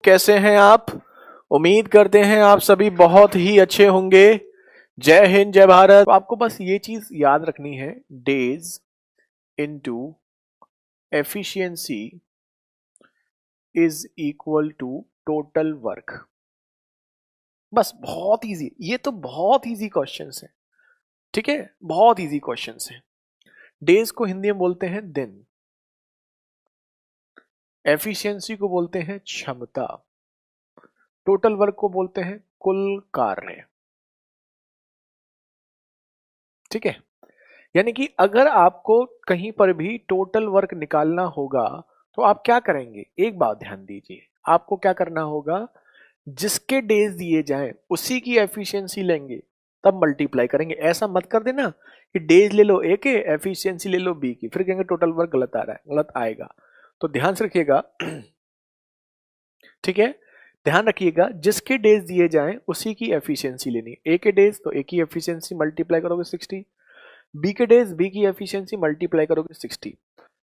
कैसे हैं आप? उम्मीद करते हैं आप सभी बहुत ही अच्छे होंगे। जय हिंद, जय भारत। आपको बस ये चीज याद रखनी है, days into efficiency is equal to total work. बस बहुत इजी, ये तो बहुत इजी क्वेश्चंस हैं, ठीक है, बहुत इजी क्वेश्चंस हैं। डेज को हिंदी में बोलते हैं दिन, एफिशिएंसी को बोलते हैं क्षमता, टोटल वर्क को बोलते हैं कुल कार्य, ठीक है। यानी कि अगर आपको कहीं पर भी टोटल वर्क निकालना होगा तो आप क्या करेंगे, एक बात ध्यान दीजिए, आपको क्या करना होगा, जिसके डेज दिए जाएं उसी की एफिशिएंसी लेंगे, तब मल्टीप्लाई करेंगे। ऐसा मत कर देना कि डेज ले लो ए के, एफिशिएंसी ले लो बी की, फिर कहेंगे टोटल वर्क गलत आ रहा है, गलत आएगा। तो ध्यान से रखिएगा, ठीक है, ध्यान रखिएगा, जिसके डेज दिए जाएं उसी की एफिशिएंसी लेनी। ए के डेज तो ए की एफिशिएंसी मल्टीप्लाई करोगे 60, बी के डेज बी की एफिशिएंसी मल्टीप्लाई करोगे 60।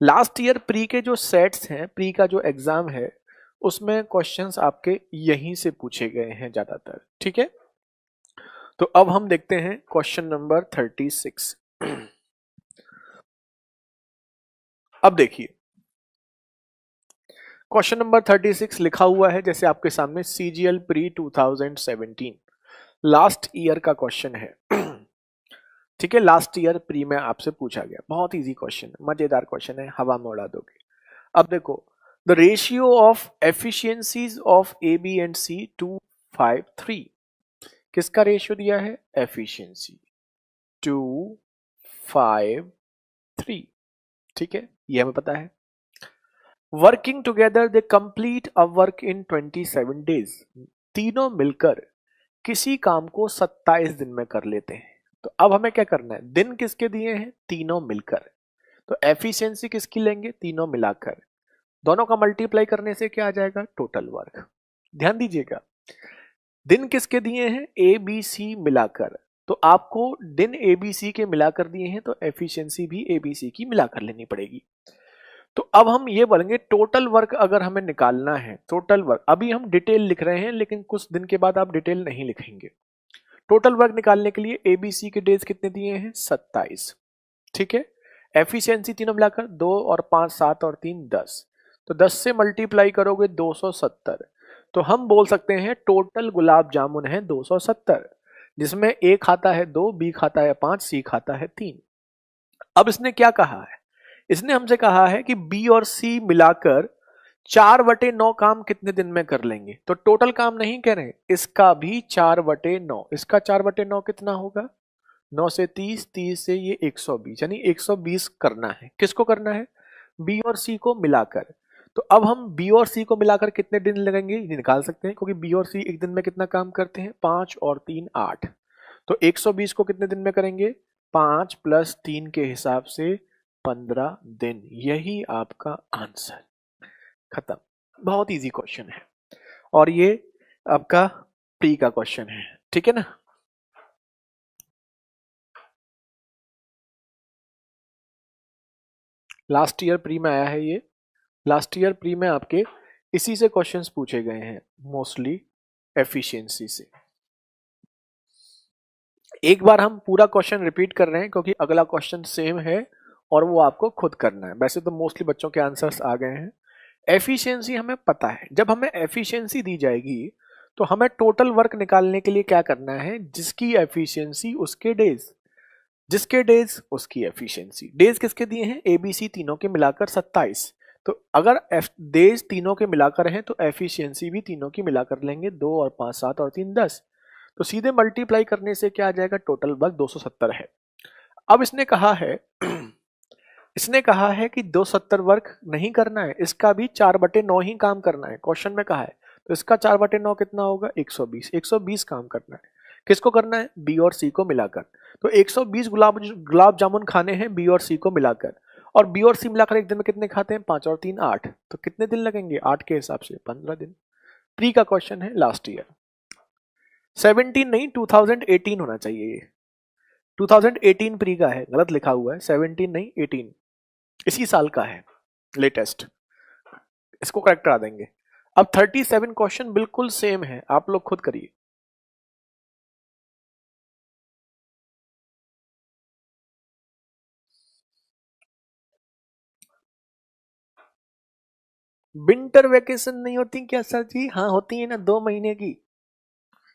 लास्ट ईयर प्री के जो सेट्स हैं, प्री का जो एग्जाम है उसमें क्वेश्चंस आपके यहीं से पूछे गए हैं ज्यादातर, ठीक है। तो अब हम देखते हैं क्वेश्चन नंबर 36। अब देखिए क्वेश्चन नंबर 36 लिखा हुआ है जैसे आपके सामने, सीजीएल प्री 2017 लास्ट ईयर का क्वेश्चन है, ठीक है। लास्ट ईयर प्री में आपसे पूछा गया, बहुत इजी क्वेश्चन, मजेदार क्वेश्चन है, हवा में उड़ा दोगे। अब देखो, the ratio of efficiencies of A B and C 253, किसका रेशियो दिया है, एफिशिएंसी 253, ठीक है, ये हमें पता है। Working together they complete a work in 27 days, तीनों मिलकर किसी काम को 27 दिन में कर लेते हैं। तो अब हमें क्या करना है, दिन किसके दिए हैं, तीनों मिलकर, तो एफिशिएंसी किसकी लेंगे, तीनों मिलाकर, दोनों का मल्टीप्लाई करने से क्या आ जाएगा, टोटल वर्क। ध्यान दीजिएगा, दिन किसके दिए हैं, ए बी सी मिलाकर, तो आपको दिन ए बी सी के मिलाकर दिए हैं, तो एफिशिएंसी भी ए बी सी की मिलाकर लेनी पड़ेगी। तो अब हम ये बोलेंगे टोटल वर्क अगर हमें निकालना है, टोटल वर्क, अभी हम डिटेल लिख रहे हैं लेकिन कुछ दिन के बाद आप डिटेल नहीं लिखेंगे। टोटल वर्क निकालने के लिए एबीसी के डेज कितने दिए हैं, 27, ठीक है। एफिशिएंसी तीनों मिलाकर 2 और 5 7 और 3 10, तो 10 से मल्टीप्लाई करोगे 270, तो हम बोल सकते हैं टोटल गुलाब जामुन है 270, जिसमें ए खाता है 2, बी खाता है 5, सी खाता है 3। अब इसने क्या कहा है, इसने हमसे कहा है कि बी और सी मिलाकर 4/9 काम कितने दिन में कर लेंगे। तो टोटल काम नहीं कह रहे, इसका भी 4/9, इसका 4/9 कितना होगा, 9 से 30, 30 से ये 120, यानी 120 करना है। किसको करना है, बी और सी को मिलाकर। तो अब हम बी और सी को मिलाकर कितने दिन लगेंगे ये निकाल सकते हैं, क्योंकि बी और सी एक दिन में कितना काम करते हैं, 5 और 3 8, तो 120 को कितने दिन में करेंगे, 5 + 3 के हिसाब से 15 दिन। यही आपका आंसर, खत्म। बहुत इजी क्वेश्चन है और ये आपका प्री का क्वेश्चन है, ठीक है ना। लास्ट ईयर प्री में आया है ये, लास्ट ईयर प्री में आपके इसी से क्वेश्चंस पूछे गए हैं, मोस्टली एफिशिएंसी से। एक बार हम पूरा क्वेश्चन रिपीट कर रहे हैं क्योंकि अगला क्वेश्चन सेम है और वो आपको खुद करना है। वैसे तो मोस्टली बच्चों के आंसर्स आ गए हैं। एफिशिएंसी हमें पता है, जब हमें एफिशिएंसी दी जाएगी तो हमें टोटल वर्क निकालने के लिए क्या करना है, जिसकी एफिशिएंसी उसके डेज, जिसके डेज उसकी एफिशिएंसी। डेज किसके दिए हैं, एबीसी तीनों के मिलाकर 27, तो अगर डेज तीनों के मिलाकर हैं तो एफिशिएंसी भी तीनों की मिलाकर लेंगे, 2 और 5 7 और 3 10, तो सीधे मल्टीप्लाई करने से क्या आ जाएगा, टोटल वर्क 270 है। अब इसने कहा है इसने कहा है कि 270 वर्क नहीं करना है, इसका भी 4/9 ही काम करना है, क्वेश्चन में कहा है, तो इसका 4/9 कितना होगा, 120, 120 काम करना है। किसको करना है, बी और सी को मिलाकर, तो 120 गुलाब जामुन खाने हैं बी और सी को मिलाकर, और बी और सी मिलाकर एक दिन में कितने खाते हैं, 5 और 3 8, तो कितने दिन लगेंगे, 8 के हिसाब से 15 दिन। प्री का क्वेश्चन है, लास्ट ईयर, 17 नहीं 2018 होना चाहिए, ये 2018 प्री का है, गलत लिखा हुआ है, 17 नहीं 18 इसी साल का है, लेटेस्ट, इसको करेक्ट करा देंगे। अब 37 क्वेश्चन बिल्कुल सेम है, आप लोग खुद करिए। विंटर वेकेशन नहीं होती क्या सर जी? हाँ होती है ना, 2 महीने की,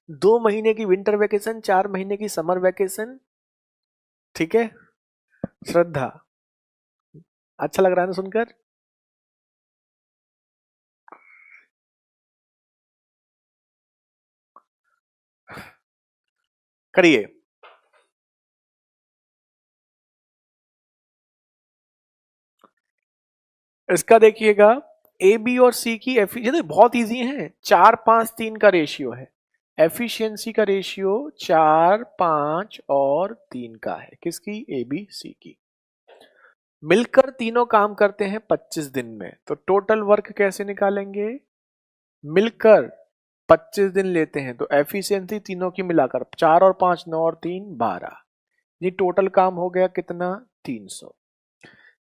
2 महीने की विंटर वेकेशन, 4 महीने की समर वेकेशन। ठीक है श्रद्धा, अच्छा लग रहा है ना सुनकर? करिए। इसका देखिएगा, ए बी और सी की एफिशिएंसी बहुत इजी है, 4-5-3 का रेशियो है। एफिशिएंसी का रेशियो 4-5 और 3 का है, किसकी? ए बी सी की। मिलकर तीनों काम करते हैं 25 दिन में, तो टोटल वर्क कैसे निकालेंगे? मिलकर 25 दिन लेते हैं तो एफिशिएंसी तीनों की मिलाकर 4 और 5 9 और 3 12, ये टोटल काम हो गया कितना? 300।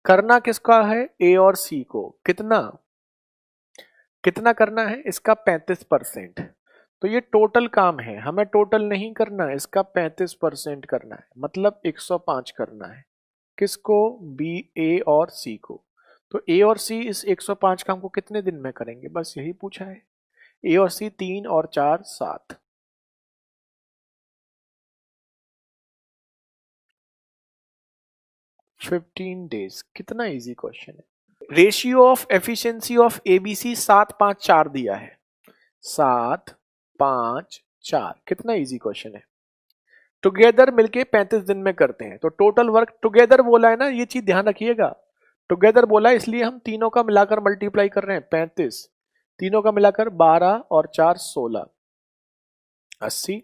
करना किसका है? ए और सी को। कितना कितना करना है इसका? 35%। तो ये टोटल काम है, हमें टोटल नहीं करना है, इसका 35% करना है, मतलब 105 करना है। किसको? बी, ए और सी को। तो ए और सी इस 105 काम को कितने दिन में करेंगे, बस यही पूछा है। ए और सी 3 और 4 7, 15 डेज। कितना इजी क्वेश्चन है। Ratio of efficiency of ABC 7-5-4 दिया है, 7-5-4, कितना इजी क्वेश्चन है। टुगेदर मिलके 35 दिन में करते हैं, तो टोटल वर्क टुगेदर बोला है ना, ये चीज ध्यान रखिएगा। टुगेदर बोला है इसलिए हम तीनों का मिलाकर मल्टीप्लाई कर रहे हैं, 35, तीनों का मिलाकर 12 और 4 16, 80,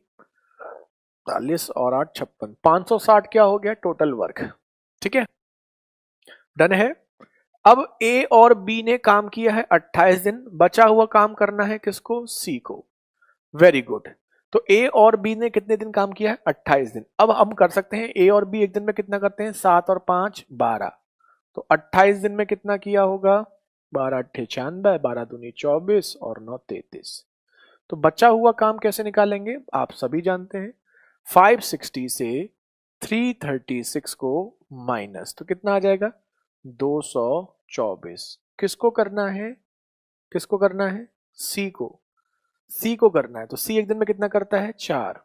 40 और 8 56, 560 क्या हो गया टोटल वर्क। ठीक है, डन है। अब ए और बी ने काम किया है 28 दिन, बचा हुआ काम करना है किसको? सी को। Very good. तो ए और बी ने कितने दिन काम किया है? 28 दिन। अब हम कर सकते हैं, ए और बी एक दिन में कितना करते हैं? 7 और 5 12, तो 28 दिन में कितना किया होगा? 12 अट्ठे 96, 12 दूनी 24 और 9 33। तो बचा हुआ काम कैसे निकालेंगे? आप सभी जानते हैं, 560 से 336 को माइनस, तो कितना आ जाएगा? 224। किसको करना है? किसको करना है? सी को। सी को करना है, तो सी एक दिन में कितना करता है? 4,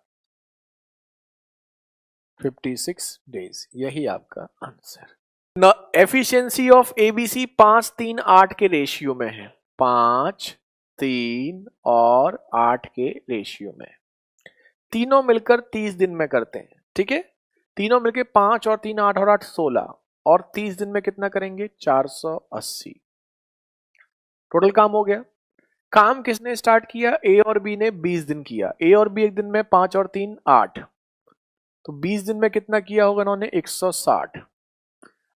56 डेज, यही आपका आंसर। न एफिशिएंसी ऑफ एबीसी 5-3-8 के रेशियो में है, 5-3 और 8 के रेशियो में। तीनों मिलकर 30 दिन में करते हैं, ठीक है। तीनों मिलकर 5 और 3 8 और 8 16, और 30 दिन में कितना करेंगे? 480। टोटल काम हो गया। काम किसने स्टार्ट किया? ए और बी ने 20 दिन किया। ए और बी एक दिन में 5 और 3 8, तो 20 दिन में कितना किया होगा इन्होंने? 160।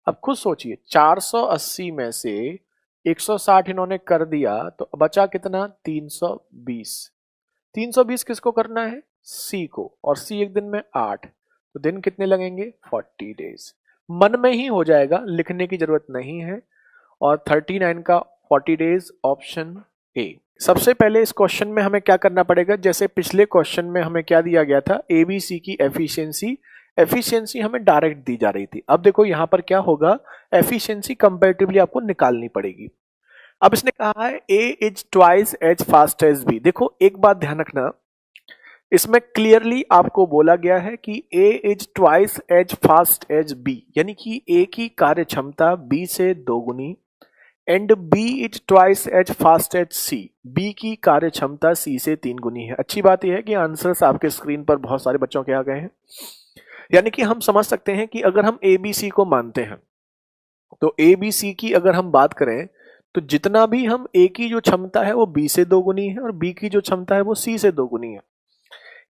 अब खुद सोचिए, 480 में से 160 इन्होंने कर दिया, तो बचा कितना? 320। 320 किसको करना है? सी को, और सी एक दिन में 8, तो दिन कितने लगेंगे? 40 डेज। मन में ही हो जाएगा, लिखने की जरूरत नहीं है। और 39 का 40 डेज, ऑप्शन ए। सबसे पहले इस क्वेश्चन में हमें क्या करना पड़ेगा? जैसे पिछले क्वेश्चन में हमें क्या दिया गया था? एबीसी की एफिशिएंसी, एफिशिएंसी हमें डायरेक्ट दी जा रही थी। अब देखो यहां पर क्या होगा, एफिशिएंसी कंपैरेटिवली आपको निकालनी पड़ेगी। अब इसने कहा है A is twice as fast as B. देखो एक बात ध्यान रखना, इसमें क्लियरली आपको बोला गया है कि A is twice as fast as B, यानी कि ए की कार्य क्षमता बी से दोगुनी, and B is twice as fast as C, B की कार्य क्षमता सी से 3 गुनी है। अच्छी बात यह है कि आंसर्स आपके स्क्रीन पर बहुत सारे बच्चों के आ गए हैं, यानी कि हम समझ सकते हैं कि अगर हम ए बी सी को मानते हैं, तो ए बी सी की अगर हम बात करें, तो जितना भी हम ए की जो क्षमता है वो बी से दोगुनी है, और बी की जो क्षमता है वो सी से दोगुनी है।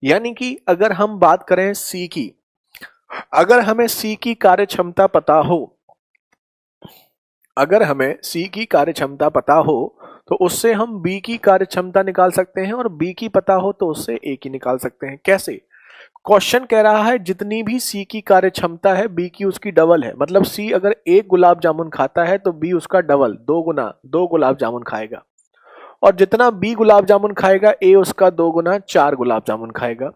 यानी कि अगर हम बात करें सी की, अगर हमें सी की कार्य क्षमता पता हो, अगर हमें सी की कार्य क्षमता पता हो, तो उससे हम बी की कार्य क्षमता निकाल सकते हैं, और बी की पता हो तो उससे ए की निकाल सकते हैं। कैसे? क्वेश्चन कह रहा है जितनी भी सी की कार्य क्षमता है बी की उसकी डबल है, मतलब सी अगर 1 गुलाब जामुन खाता है तो बी उसका डबल, 2 गुना 2 गुलाब जामुन खाएगा। और जितना बी गुलाब जामुन खाएगा ए उसका 2 गुना 4 गुलाब जामुन खाएगा।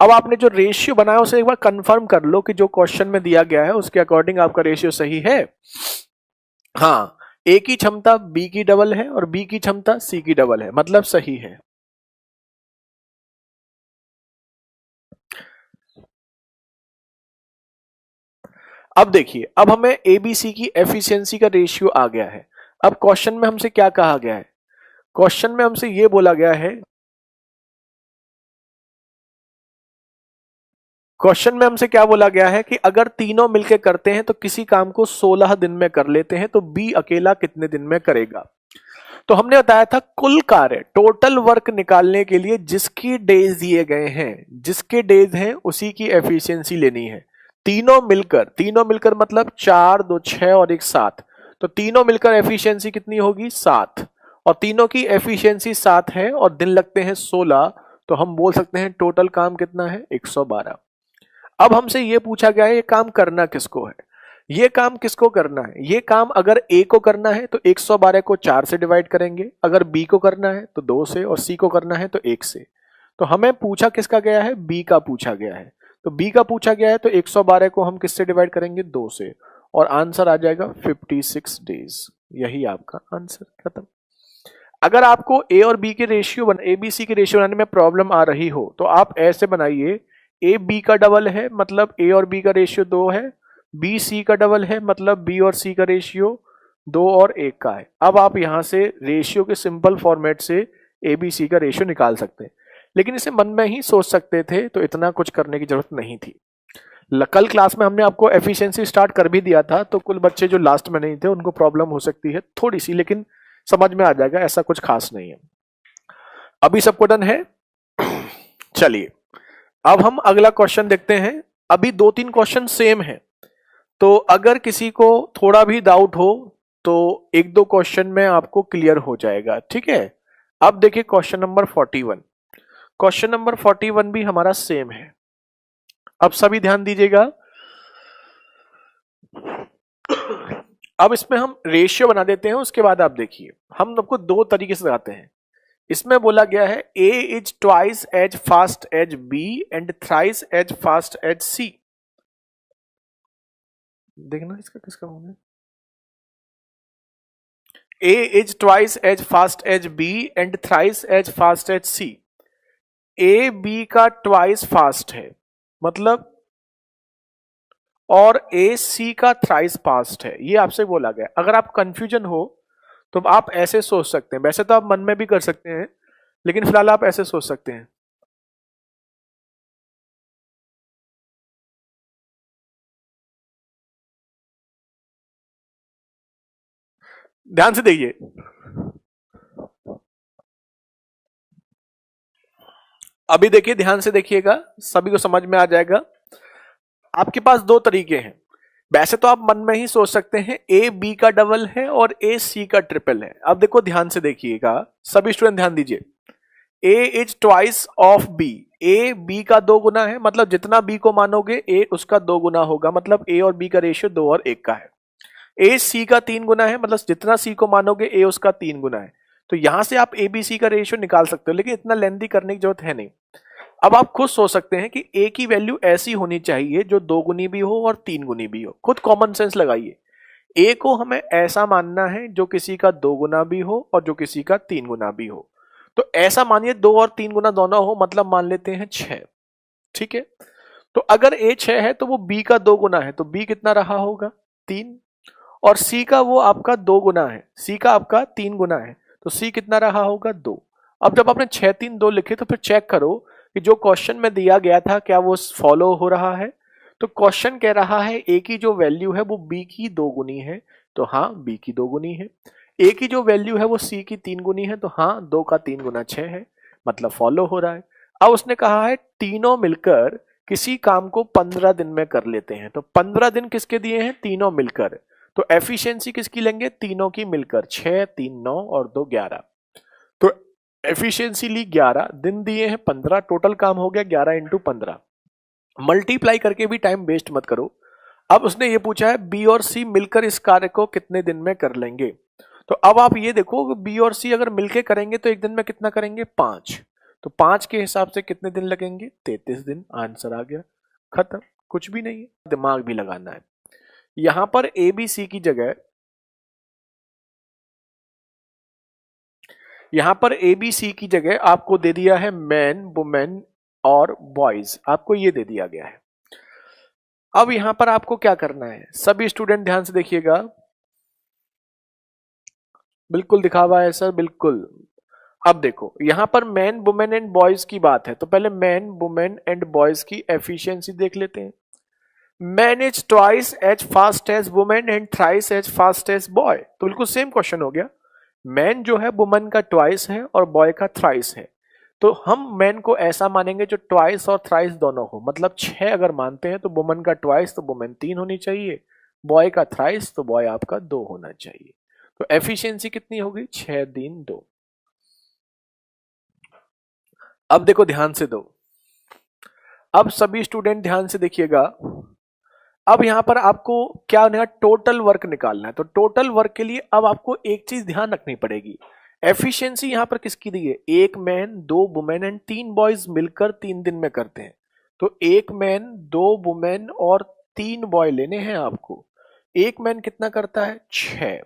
अब आपने जो रेशियो बनाया उसे एक बार कंफर्म कर लो कि जो क्वेश्चन में दिया गया है उसके अकॉर्डिंग आपका रेशियो सही है। हाँ, ए की क्षमता बी की डबल है और बी की क्षमता सी की डबल है, मतलब सही है। अब देखिए, अब हमें एबीसी की एफिशिएंसी का रेशियो आ गया है। अब क्वेश्चन में हमसे क्या कहा गया है? क्वेश्चन में हमसे ये बोला गया है, क्वेश्चन में हमसे क्या बोला गया है कि अगर तीनों मिलकर करते हैं तो किसी काम को 16 दिन में कर लेते हैं, तो बी अकेला कितने दिन में करेगा? तो हमने बताया था कुल कार्य, टोटल वर्क निकालने के लिए जिसकी डेज दिए गए हैं, जिसके डेज हैं उसी की एफिशिएंसी लेनी है। तीनों मिलकर मतलब 4 2 6 और 1 7, तो तीनों मिलकर एफिशिएंसी कितनी होगी? 7। और तीनों की एफिशिएंसी 7 है और दिन लगते हैं 16, तो हम बोल सकते हैं टोटल काम कितना है? 112। अब हमसे ये पूछा गया है ये काम करना किसको है? ये काम किसको करना है? ये काम अगर ए को करना है तो 112 को 4 से डिवाइड करेंगे, अगर बी को करना है तो 2 से, और सी को करना है तो 1 से। तो हमें पूछा किसका गया है? बी का पूछा गया है। तो बी का पूछा गया है तो 112 को हम किससे डिवाइड करेंगे? 2 से, और आंसर आ जाएगा 56 डेज। यही आपका आंसर, खत्म। अगर आपको ए और बी के रेशियो एबीसी के रेशियो बनाने में प्रॉब्लम आ रही हो तो आप ऐसे बनाइए, ए बी का डबल है मतलब ए और बी का रेशियो 2 है, बी सी का डबल है मतलब बी और सी का रेशियो 2 और 1 का है। अब आप यहां से रेशियो के सिंपल फॉर्मेट से ए बी सी का रेशियो निकाल सकते हैं, लेकिन इसे मन में ही सोच सकते थे तो इतना कुछ करने की जरूरत नहीं थी। कल क्लास में हमने आपको एफिशिएंसी स्टार्ट कर भी दिया था, तो कुछ बच्चे जो लास्ट में नहीं थे उनको प्रॉब्लम हो सकती है थोड़ी सी, लेकिन समझ में आ जाएगा, ऐसा कुछ खास नहीं है। अभी सबको डन है? चलिए अब हम अगला क्वेश्चन देखते हैं। अभी 2-3 क्वेश्चन सेम है, तो अगर किसी को थोड़ा भी डाउट हो तो 1-2 क्वेश्चन में आपको क्लियर हो जाएगा, ठीक है। अब देखिए क्वेश्चन नंबर 41। क्वेश्चन नंबर 41 भी हमारा सेम है। अब सभी ध्यान दीजिएगा। अब इसमें हम रेशियो बना देते हैं, उसके बाद आप देखिए हम आपको 2 तरीके से लगाते हैं। इसमें बोला गया है A is twice as fast as B and thrice as fast as C. देखना इसका किसका होगा। A is twice as fast as B and thrice as fast as C. A B का ट्वाइस फास्ट है मतलब, और ए सी का थ्राइस फास्ट है, ये आपसे बोला गया। अगर आप कंफ्यूजन हो तो आप ऐसे सोच सकते हैं, वैसे तो आप मन में भी कर सकते हैं, लेकिन फिलहाल आप ऐसे सोच सकते हैं। ध्यान से देखिए, अभी देखिए ध्यान से देखिएगा, सभी को समझ में आ जाएगा। आपके पास 2 तरीके हैं। वैसे तो आप मन में ही सोच सकते हैं ए बी का डबल है और ए सी का ट्रिपल है। अब देखो ध्यान से देखिएगा, सभी स्टूडेंट ध्यान दीजिए। A is twice of B, A B का 2 गुना है, मतलब जितना बी को मानोगे ए उसका 2 गुना होगा, मतलब ए और बी का रेशियो 2 और 1 का है। ए सी का 3 गुना है, मतलब जितना सी को मानोगे ए उसका 3 गुना है। तो यहां से आप ए बी सी का रेशियो निकाल सकते हो, लेकिन इतना लेंथी करने की जरूरत है नहीं। अब आप खुद सोच सकते हैं कि ए की वैल्यू ऐसी होनी चाहिए जो 2 गुनी भी हो और 3 गुनी भी हो। खुद कॉमन सेंस लगाइए। ए को हमें ऐसा मानना है जो किसी का 2 गुना भी हो और जो किसी का 3 गुना भी हो। तो ऐसा मानिए 2 और 3 गुना दोनों हो, मतलब मान लेते हैं 6, ठीक है। तो अगर ए 6 है तो वो बी का 2 गुना है, तो बी कितना रहा होगा? 3। और सी का वो आपका 2 गुना है, सी का आपका 3 गुना है, तो सी कितना रहा होगा? 2। अब जब आपने 6 3 2 लिखे तो फिर चेक करो कि जो क्वेश्चन में दिया गया था क्या वो फॉलो हो रहा है। तो क्वेश्चन कह रहा है ए की जो वैल्यू है वो बी की 2 गुनी है, तो हाँ बी की 2 गुनी है। ए की जो वैल्यू है वो सी की 3 गुनी है, तो हाँ 2 का 3 गुना 6 है, मतलब फॉलो हो रहा है। अब उसने कहा है तीनों मिलकर किसी काम को 15 दिन में कर लेते हैं, तो 15 दिन किसके दिए हैं? तीनों मिलकर। तो एफिशिएंसी किसकी लेंगे? तीनों की मिलकर। 6 3 9 और 2 11। तो एफिशिएंसी ली 11, दिन दिए हैं 15, टोटल काम हो गया 11 इंटू 15। मल्टीप्लाई करके भी टाइम वेस्ट मत करो। अब उसने ये पूछा है बी और सी मिलकर इस कार्य को कितने दिन में कर लेंगे। तो अब आप ये देखो बी और सी अगर मिलके करेंगे तो एक दिन में कितना करेंगे, 5। तो 5 के हिसाब से कितने दिन लगेंगे, 33 दिन। आंसर आ गया, खत्म। कुछ भी नहीं है, दिमाग भी लगाना है। यहां पर ए बी सी की जगह, यहां पर ए बी सी की जगह आपको दे दिया है मैन, वुमेन और बॉयज, आपको ये दे दिया गया है। अब यहां पर आपको क्या करना है, सभी स्टूडेंट ध्यान से देखिएगा। बिल्कुल दिखा हुआ है सर, बिल्कुल। अब देखो यहां पर मैन, वुमेन एंड बॉयज की बात है, तो पहले मैन, वुमेन एंड बॉयज की एफिशिएंसी देख लेते हैं। Man is twice as fast as women and thrice as fast as boy, तो बिल्कुल सेम क्वेश्चन हो गया। मैन जो है वुमन का ट्वाइस है और बॉय का थ्राइस है, तो हम मैन को ऐसा मानेंगे जो ट्वाइस और थ्राइस दोनों हो, मतलब 6 अगर मानते हैं तो वुमन का ट्वाइस तो वुमन 3 होनी चाहिए, बॉय का थ्राइस तो बॉय आपका 2 होना चाहिए। तो एफिशिएंसी कितनी होगी, 6 3 2। अब देखो ध्यान से दो, अब सभी स्टूडेंट ध्यान से देखिएगा। अब यहां पर आपको क्या होना है, टोटल वर्क निकालना है। तो टोटल वर्क के लिए अब आपको एक चीज ध्यान रखनी पड़ेगी, एफिशिएंसी यहां पर किसकी दी है, एक मैन, 2 वुमेन एंड 3 बॉयज मिलकर 3 दिन में करते हैं। तो एक मैन, 2 वुमेन और 3 बॉय लेने हैं आपको। एक मैन कितना करता है, 6,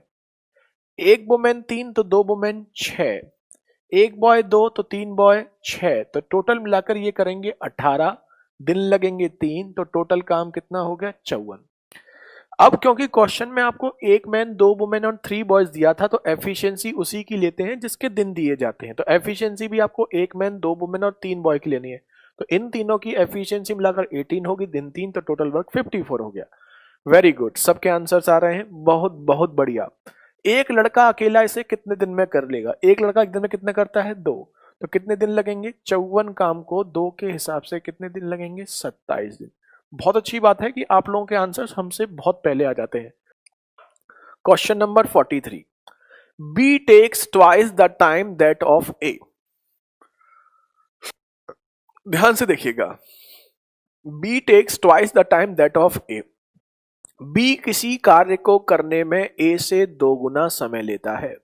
एक वुमेन 3 तो 2 वुमेन 6, एक बॉय 2 तो 3 बॉय 6, तो टोटल मिलाकर ये करेंगे 18 दिन, लगेंगे 3, तो टोटल काम कितना हो गया, 54। अब क्योंकि क्वेश्चन में आपको एक मैन, 2 वुमेन और 3 बॉयज दिया था, तो एफिशिएंसी उसी की लेते हैं जिसके दिन दिए जाते हैं। तो एफिशिएंसी भी आपको एक मैन, 2 वुमेन और 3 बॉय की लेनी है। तो इन तीनों की एफिशिएंसी मिलाकर 18 होगी, दिन 3, तो टोटल वर्क 54 हो गया। वेरी गुड, सबके आंसर्स आ रहे हैं, बहुत बहुत बढ़िया। एक लड़का अकेला इसे कितने दिन में कर लेगा, एक लड़का एक दिन में कितने करता है, 2, तो कितने दिन लगेंगे, 54 काम को 2 के हिसाब से कितने दिन लगेंगे, 27 दिन। बहुत अच्छी बात है कि आप लोगों के आंसर्स हमसे बहुत पहले आ जाते हैं। Question number 43, B takes twice the time that of A. ध्यान से देखिएगा, B takes twice the time that of A. B किसी कार्य को करने में ए से 2 गुना समय लेता है।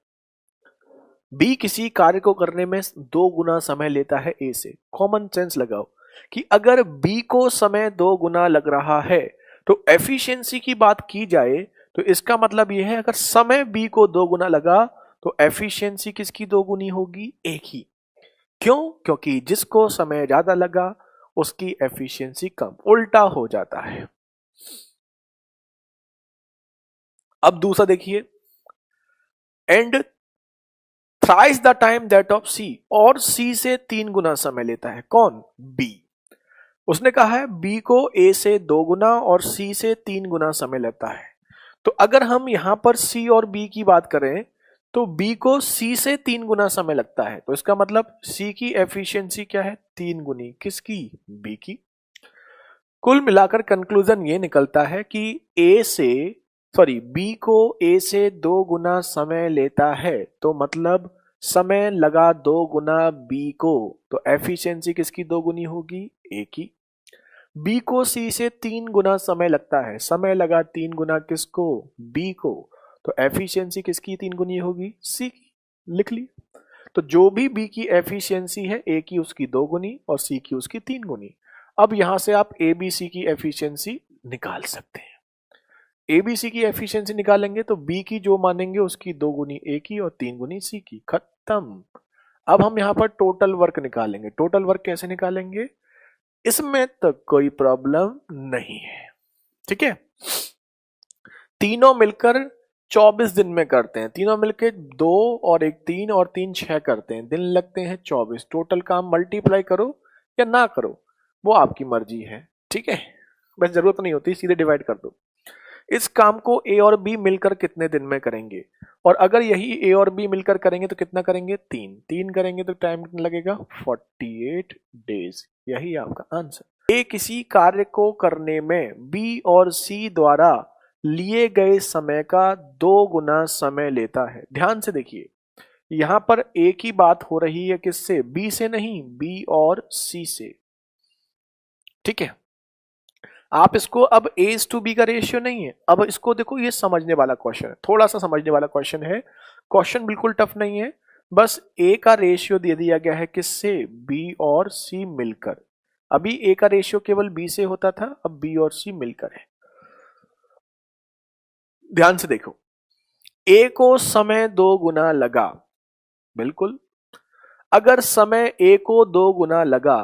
बी किसी कार्य को करने में 2 गुना समय लेता है ए से। कॉमन सेंस लगाओ कि अगर बी को समय 2 गुना लग रहा है तो एफिशिएंसी की बात की जाए तो इसका मतलब यह है अगर समय बी को 2 गुना लगा तो एफिशिएंसी किसकी 2 गुनी होगी, ए की। क्यों, क्योंकि जिसको समय ज्यादा लगा उसकी एफिशिएंसी कम, उल्टा हो जाता है। अब दूसरा देखिए, and thrice the time that of C, और सी से 3 गुना समय लेता है। कौन, बी। उसने कहा है बी को ए से 2 गुना और सी से 3 गुना समय लेता है। तो अगर हम यहां पर सी और बी की बात करें तो बी को सी से 3 गुना समय लगता है, तो इसका मतलब सी की एफिशिएंसी क्या है, 3 गुनी, किसकी, बी की। कुल मिलाकर कंक्लूजन ये निकलता है कि ए से बी को ए से 2 गुना समय लेता है, तो मतलब समय लगा 2 गुना बी को, तो एफिशिएंसी किसकी 2 गुनी होगी, ए की। बी को सी से 3 गुना समय लगता है, समय लगा 3 गुना किसको, बी को, तो एफिशिएंसी किसकी 3 गुनी होगी, सी की। लिख ली। तो जो भी बी की एफिशिएंसी है ए की उसकी 2 गुनी और सी की उसकी 3 गुनी। अब यहां से आप ए बी सी की एफिशिएंसी निकाल सकते हैं। ए बी सी की एफिशिएंसी निकालेंगे तो बी की जो मानेंगे उसकी 2 गुनी ए की और 3 गुनी सी की, खत्म। अब हम यहां पर टोटल वर्क निकालेंगे। टोटल वर्क कैसे निकालेंगे, इसमें तो कोई प्रॉब्लम नहीं है, ठीक है। तीनों मिलकर 24 दिन में करते हैं, तीनों मिलकर 2 और 1 3 और 3 6 करते हैं, दिन लगते हैं 24। टोटल काम मल्टीप्लाई करो या ना करो वो आपकी मर्जी है, ठीक है, बस जरूरत नहीं होती, सीधे डिवाइड कर दो। इस काम को ए और बी मिलकर कितने दिन में करेंगे, और अगर यही ए और बी मिलकर करेंगे तो कितना करेंगे, 3 करेंगे तो टाइम कितना लगेगा, 48 डेज। यही आपका आंसर। ए किसी कार्य को करने में बी और सी द्वारा लिए गए समय का 2 गुना समय लेता है। ध्यान से देखिए, यहां पर ए की बात हो रही है किससे, बी से नहीं, बी और सी से, ठीक है। आप इसको अब एज टू बी का रेशियो नहीं है, अब इसको देखो, ये समझने वाला क्वेश्चन है, थोड़ा सा समझने वाला क्वेश्चन है। क्वेश्चन बिल्कुल टफ नहीं है, बस ए का रेशियो दे दिया गया है किससे, बी और सी मिलकर। अभी ए का रेशियो केवल बी से होता था, अब बी और सी मिलकर है। ध्यान से देखो, ए को समय 2 गुना लगा, बिल्कुल। अगर समय ए को 2 गुना लगा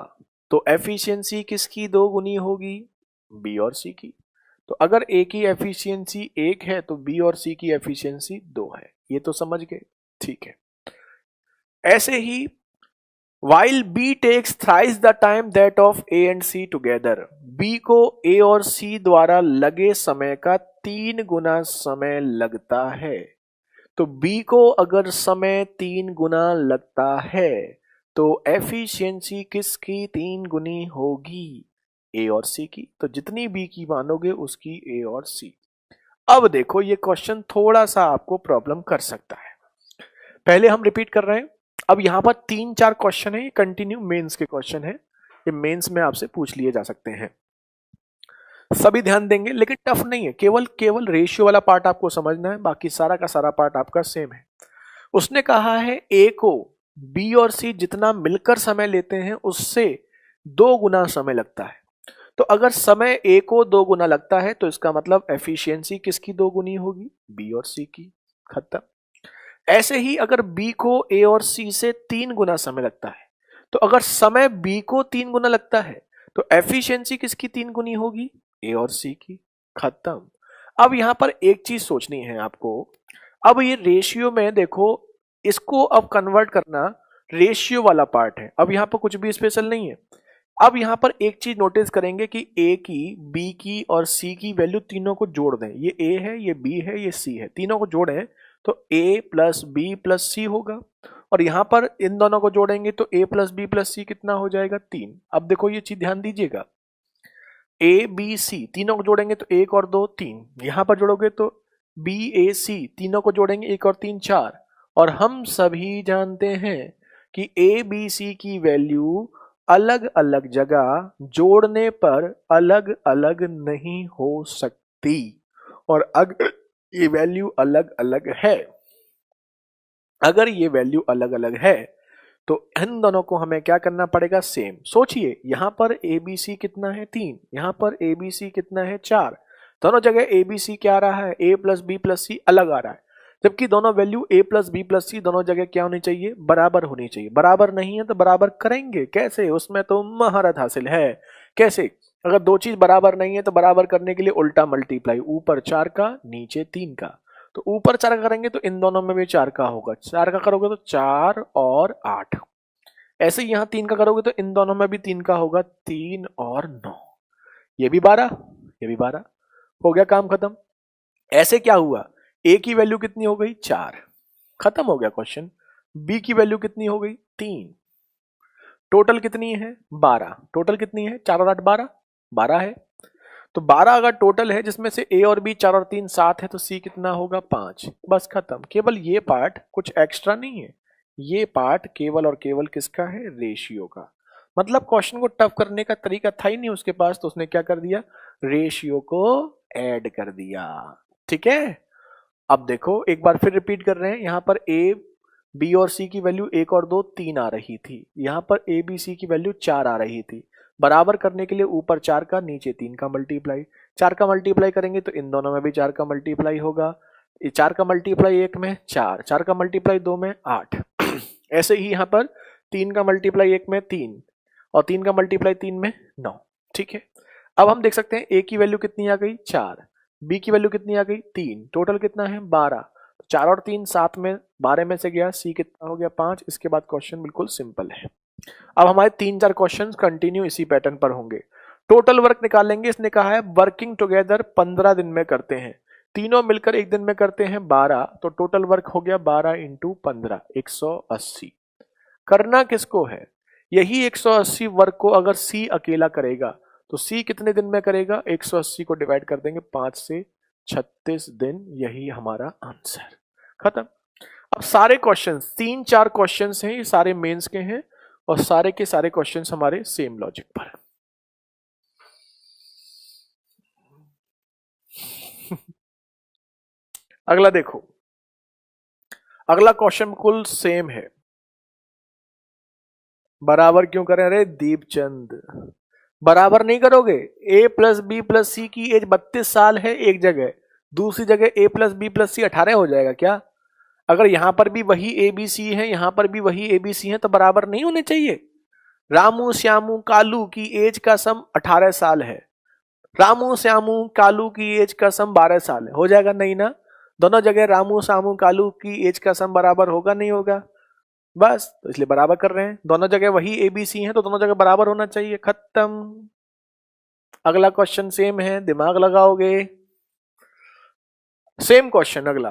तो एफिशिएंसी किसकी 2 गुनी होगी, बी और सी की। तो अगर ए की एफिशिएंसी 1 है तो बी और सी की एफिशिएंसी 2 है। ये तो समझ गए, ठीक है। ऐसे ही while B takes thrice the time that of A and C together, B को A और C द्वारा लगे समय का 3 गुना समय लगता है। तो B को अगर समय 3 गुना लगता है तो एफिशिएंसी किसकी 3 गुनी होगी, A और C की। तो जितनी B की मानोगे उसकी A और C। अब देखो ये क्वेश्चन थोड़ा सा आपको प्रॉब्लम कर सकता है, पहले हम रिपीट कर रहे हैं। अब यहां पर 3-4 क्वेश्चन है, ये कंटिन्यू मेंस के क्वेश्चन है, ये मेंस में आपसे पूछ लिए जा सकते हैं। सभी ध्यान देंगे, लेकिन टफ नहीं है, केवल केवल रेशियो वाला पार्ट आपको समझना है, बाकी सारा का सारा पार्ट आपका सेम है। उसने कहा है ए को बी और सी जितना मिलकर समय लेते हैं उससे 2 गुना समय लगता है। तो अगर समय ए को 2 गुना लगता है तो इसका मतलब एफिशिएंसी किसकी 2 गुनी होगी, बी और सी की। खत्म। ऐसे ही अगर B को A और C से 3 गुना समय लगता है, तो अगर समय B को 3 गुना लगता है तो एफिशिएंसी किसकी 3 गुनी होगी, A और C की। खत्म। अब यहां पर एक चीज सोचनी है आपको, अब ये रेशियो में देखो, इसको अब कन्वर्ट करना रेशियो वाला पार्ट है, अब यहां पर कुछ भी स्पेशल नहीं है। अब यहां पर एक चीज नोटिस करेंगे कि A की, B की और C की वैल्यू तीनों को जोड़ दें, ये A है, ये B है, ये C है, तीनों को जोड़ें तो A प्लस बी प्लस सी होगा। और यहां पर इन दोनों को जोड़ेंगे तो A प्लस बी प्लस सी कितना हो जाएगा, 3। अब देखो ये चीज ध्यान दीजिएगा, A B C तीनों को जोड़ेंगे तो 1 और 2 3, यहां पर जोड़ोगे तो B A C तीनों को जोड़ेंगे 1 और 3 4। और हम सभी जानते हैं कि A B C की वैल्यू अलग अलग जगह जोड़ने पर अलग अलग नहीं हो सकती, और अगर ये वैल्यू अलग अलग है, अगर ये वैल्यू अलग अलग है तो इन दोनों को हमें क्या करना पड़ेगा, सेम। सोचिए यहां पर ABC कितना है, 3, यहां पर ABC कितना है, 4। दोनों जगह ABC क्या आ रहा है, A plus B plus C अलग आ रहा है, जबकि दोनों value A plus B plus C दोनों जगह क्या होनी चाहिए, बराबर होनी चाहिए। बराबर नहीं है तो बराबर करेंगे कैसे, उसमें तो महारत हासिल है। कैसे, अगर दो चीज बराबर नहीं है तो बराबर करने के लिए उल्टा मल्टीप्लाई, ऊपर 4 का नीचे 3 का। तो ऊपर 4 का करेंगे तो इन दोनों में भी 4 का होगा, 4 का करोगे तो 4 और 8। ऐसे यहां 3 का करोगे तो इन दोनों में भी 3 का होगा, 3 और 9। ये भी 12, ये भी 12, हो गया काम खत्म। ऐसे क्या हुआ, ए की वैल्यू कितनी हो गई, 4, खत्म हो गया क्वेश्चन। बी की वैल्यू कितनी हो गई, 3, टोटल कितनी है, 12। टोटल कितनी है, 4 और 8 12, 12 है। तो 12 अगर टोटल है जिसमें से ए और बी 4 और 3 7 है तो सी कितना होगा, 5। बस खत्म। केवल ये पार्ट, कुछ एक्स्ट्रा नहीं है, ये पार्ट केवल और केवल किसका है, रेशियो का। मतलब क्वेश्चन को टफ करने का तरीका था ही नहीं उसके पास, तो उसने क्या कर दिया, रेशियो को ऐड कर दिया। ठीक है। अब देखो एक बार फिर रिपीट कर रहे हैं, यहां पर ए बी और सी की वैल्यू 1 और 2 3 आ रही थी, यहां पर ए बी सी की वैल्यू 4 आ रही थी। बराबर करने के लिए ऊपर 4 का नीचे 3 का मल्टीप्लाई, 4 का मल्टीप्लाई करेंगे तो इन दोनों में भी 4 का मल्टीप्लाई होगा। 4 का मल्टीप्लाई एक में 4, 4 का मल्टीप्लाई 2 में 8। ऐसे ही यहां पर 3 का मल्टीप्लाई एक में 3 और 3 का मल्टीप्लाई 3 में 9। ठीक है। अब हम देख सकते हैं ए की वैल्यू कितनी आ गई, 4, बी की वैल्यू कितनी आ गई, 3, टोटल कितना है 12। 4 और 3 7 में, 12 में से गया, सी कितना हो गया, 5। इसके बाद क्वेश्चन बिल्कुल सिंपल है। अब हमारे 3-4 क्वेश्चंस कंटिन्यू इसी पैटर्न पर होंगे। टोटल वर्क निकालेंगे, इसने कहा है वर्किंग टुगेदर 15 दिन में करते हैं, तीनों मिलकर एक दिन में करते हैं 12, तो टोटल वर्क हो गया 12 इंटू 15 180। करना किसको है, यही 180 वर्क को अगर सी अकेला करेगा तो सी कितने दिन में करेगा, 180 को डिवाइड कर देंगे 5 से, 36 दिन। यही हमारा आंसर। खत्म। अब सारे क्वेश्चंस, 3-4 क्वेश्चंस हैं, ये सारे मेंस के हैं और सारे के सारे क्वेश्चंस हमारे सेम लॉजिक पर हैं। अगला देखो, अगला क्वेश्चन बिल्कुल सेम है, बराबर क्यों करें? अरे दीपचंद, बराबर नहीं करोगे। a प्लस बी प्लस सी की एज 32 साल है एक जगह, दूसरी जगह a प्लस बी प्लस सी 18 हो जाएगा क्या? अगर यहां पर भी वही ए बी सी है, यहां पर भी वही ए बी सी है, तो बराबर नहीं होने चाहिए। रामू श्यामू कालू की एज का सम 18 साल है, रामू श्यामू कालू की एज का सम 12 साल है, हो जाएगा नहीं ना? दोनों जगह रामू श्यामू कालू की एज का सम बराबर होगा नहीं होगा? बस, तो इसलिए बराबर कर रहे हैं। दोनों जगह वही ए बी सी है तो दोनों जगह बराबर होना चाहिए, खत्म। अगला क्वेश्चन सेम है, दिमाग लगाओगे। सेम क्वेश्चन, अगला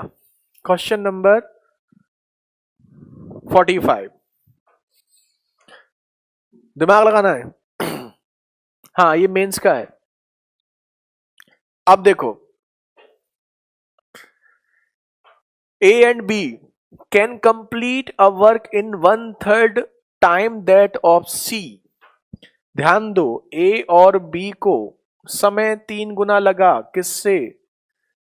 क्वेश्चन नंबर 45, दिमाग लगाना है। हाँ, ये मेंस का है। अब देखो, A and B can complete a work in 1/3 time that of C। ध्यान दो, A और B को समय 3 गुना लगा किससे?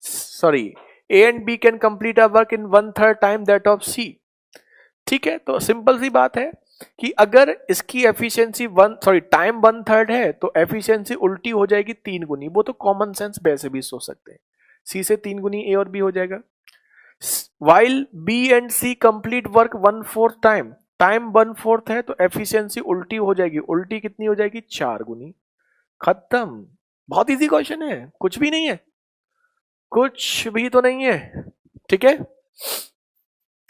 Sorry, A and B can complete a work in 1/3 time that of C। ठीक है, तो सिंपल सी बात है कि अगर इसकी एफिशिएंसी टाइम 1/3 है तो एफिशिएंसी उल्टी हो जाएगी 3 गुनी। वो तो कॉमन सेंस वैसे भी सोच सकते हैं, C से 3 गुनी A और B हो जाएगा। While B and C complete work 1/4 time, time 1/4 है तो एफिशिएंसी उल्टी हो जाएगी, उल्टी कितनी हो जाएगी? 4 गुनी। खत्म। बहुत इजी क्वेश्चन है, कुछ भी नहीं है, कुछ भी तो नहीं है, ठीक है।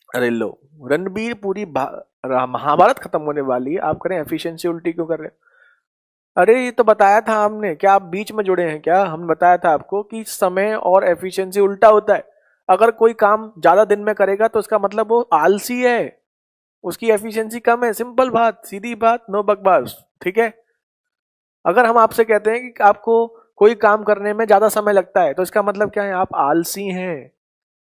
अरे लो, रणबीर पूरी महाभारत खत्म होने वाली है, आप करें एफिशिएंसी उल्टी क्यों कर रहे हैं? अरे ये तो बताया था हमने, क्या आप बीच में जुड़े हैं क्या? हमने बताया था आपको कि समय और एफिशिएंसी उल्टा होता है। अगर कोई काम ज्यादा दिन में करेगा तो उसका मतलब वो आलसी है, उसकी एफिशिएंसी कम है। सिंपल बात, सीधी बात, नो बकवास, ठीक है। अगर हम आपसे कहते हैं कि आपको कोई काम करने में ज्यादा समय लगता है तो इसका मतलब क्या है? आप आलसी हैं,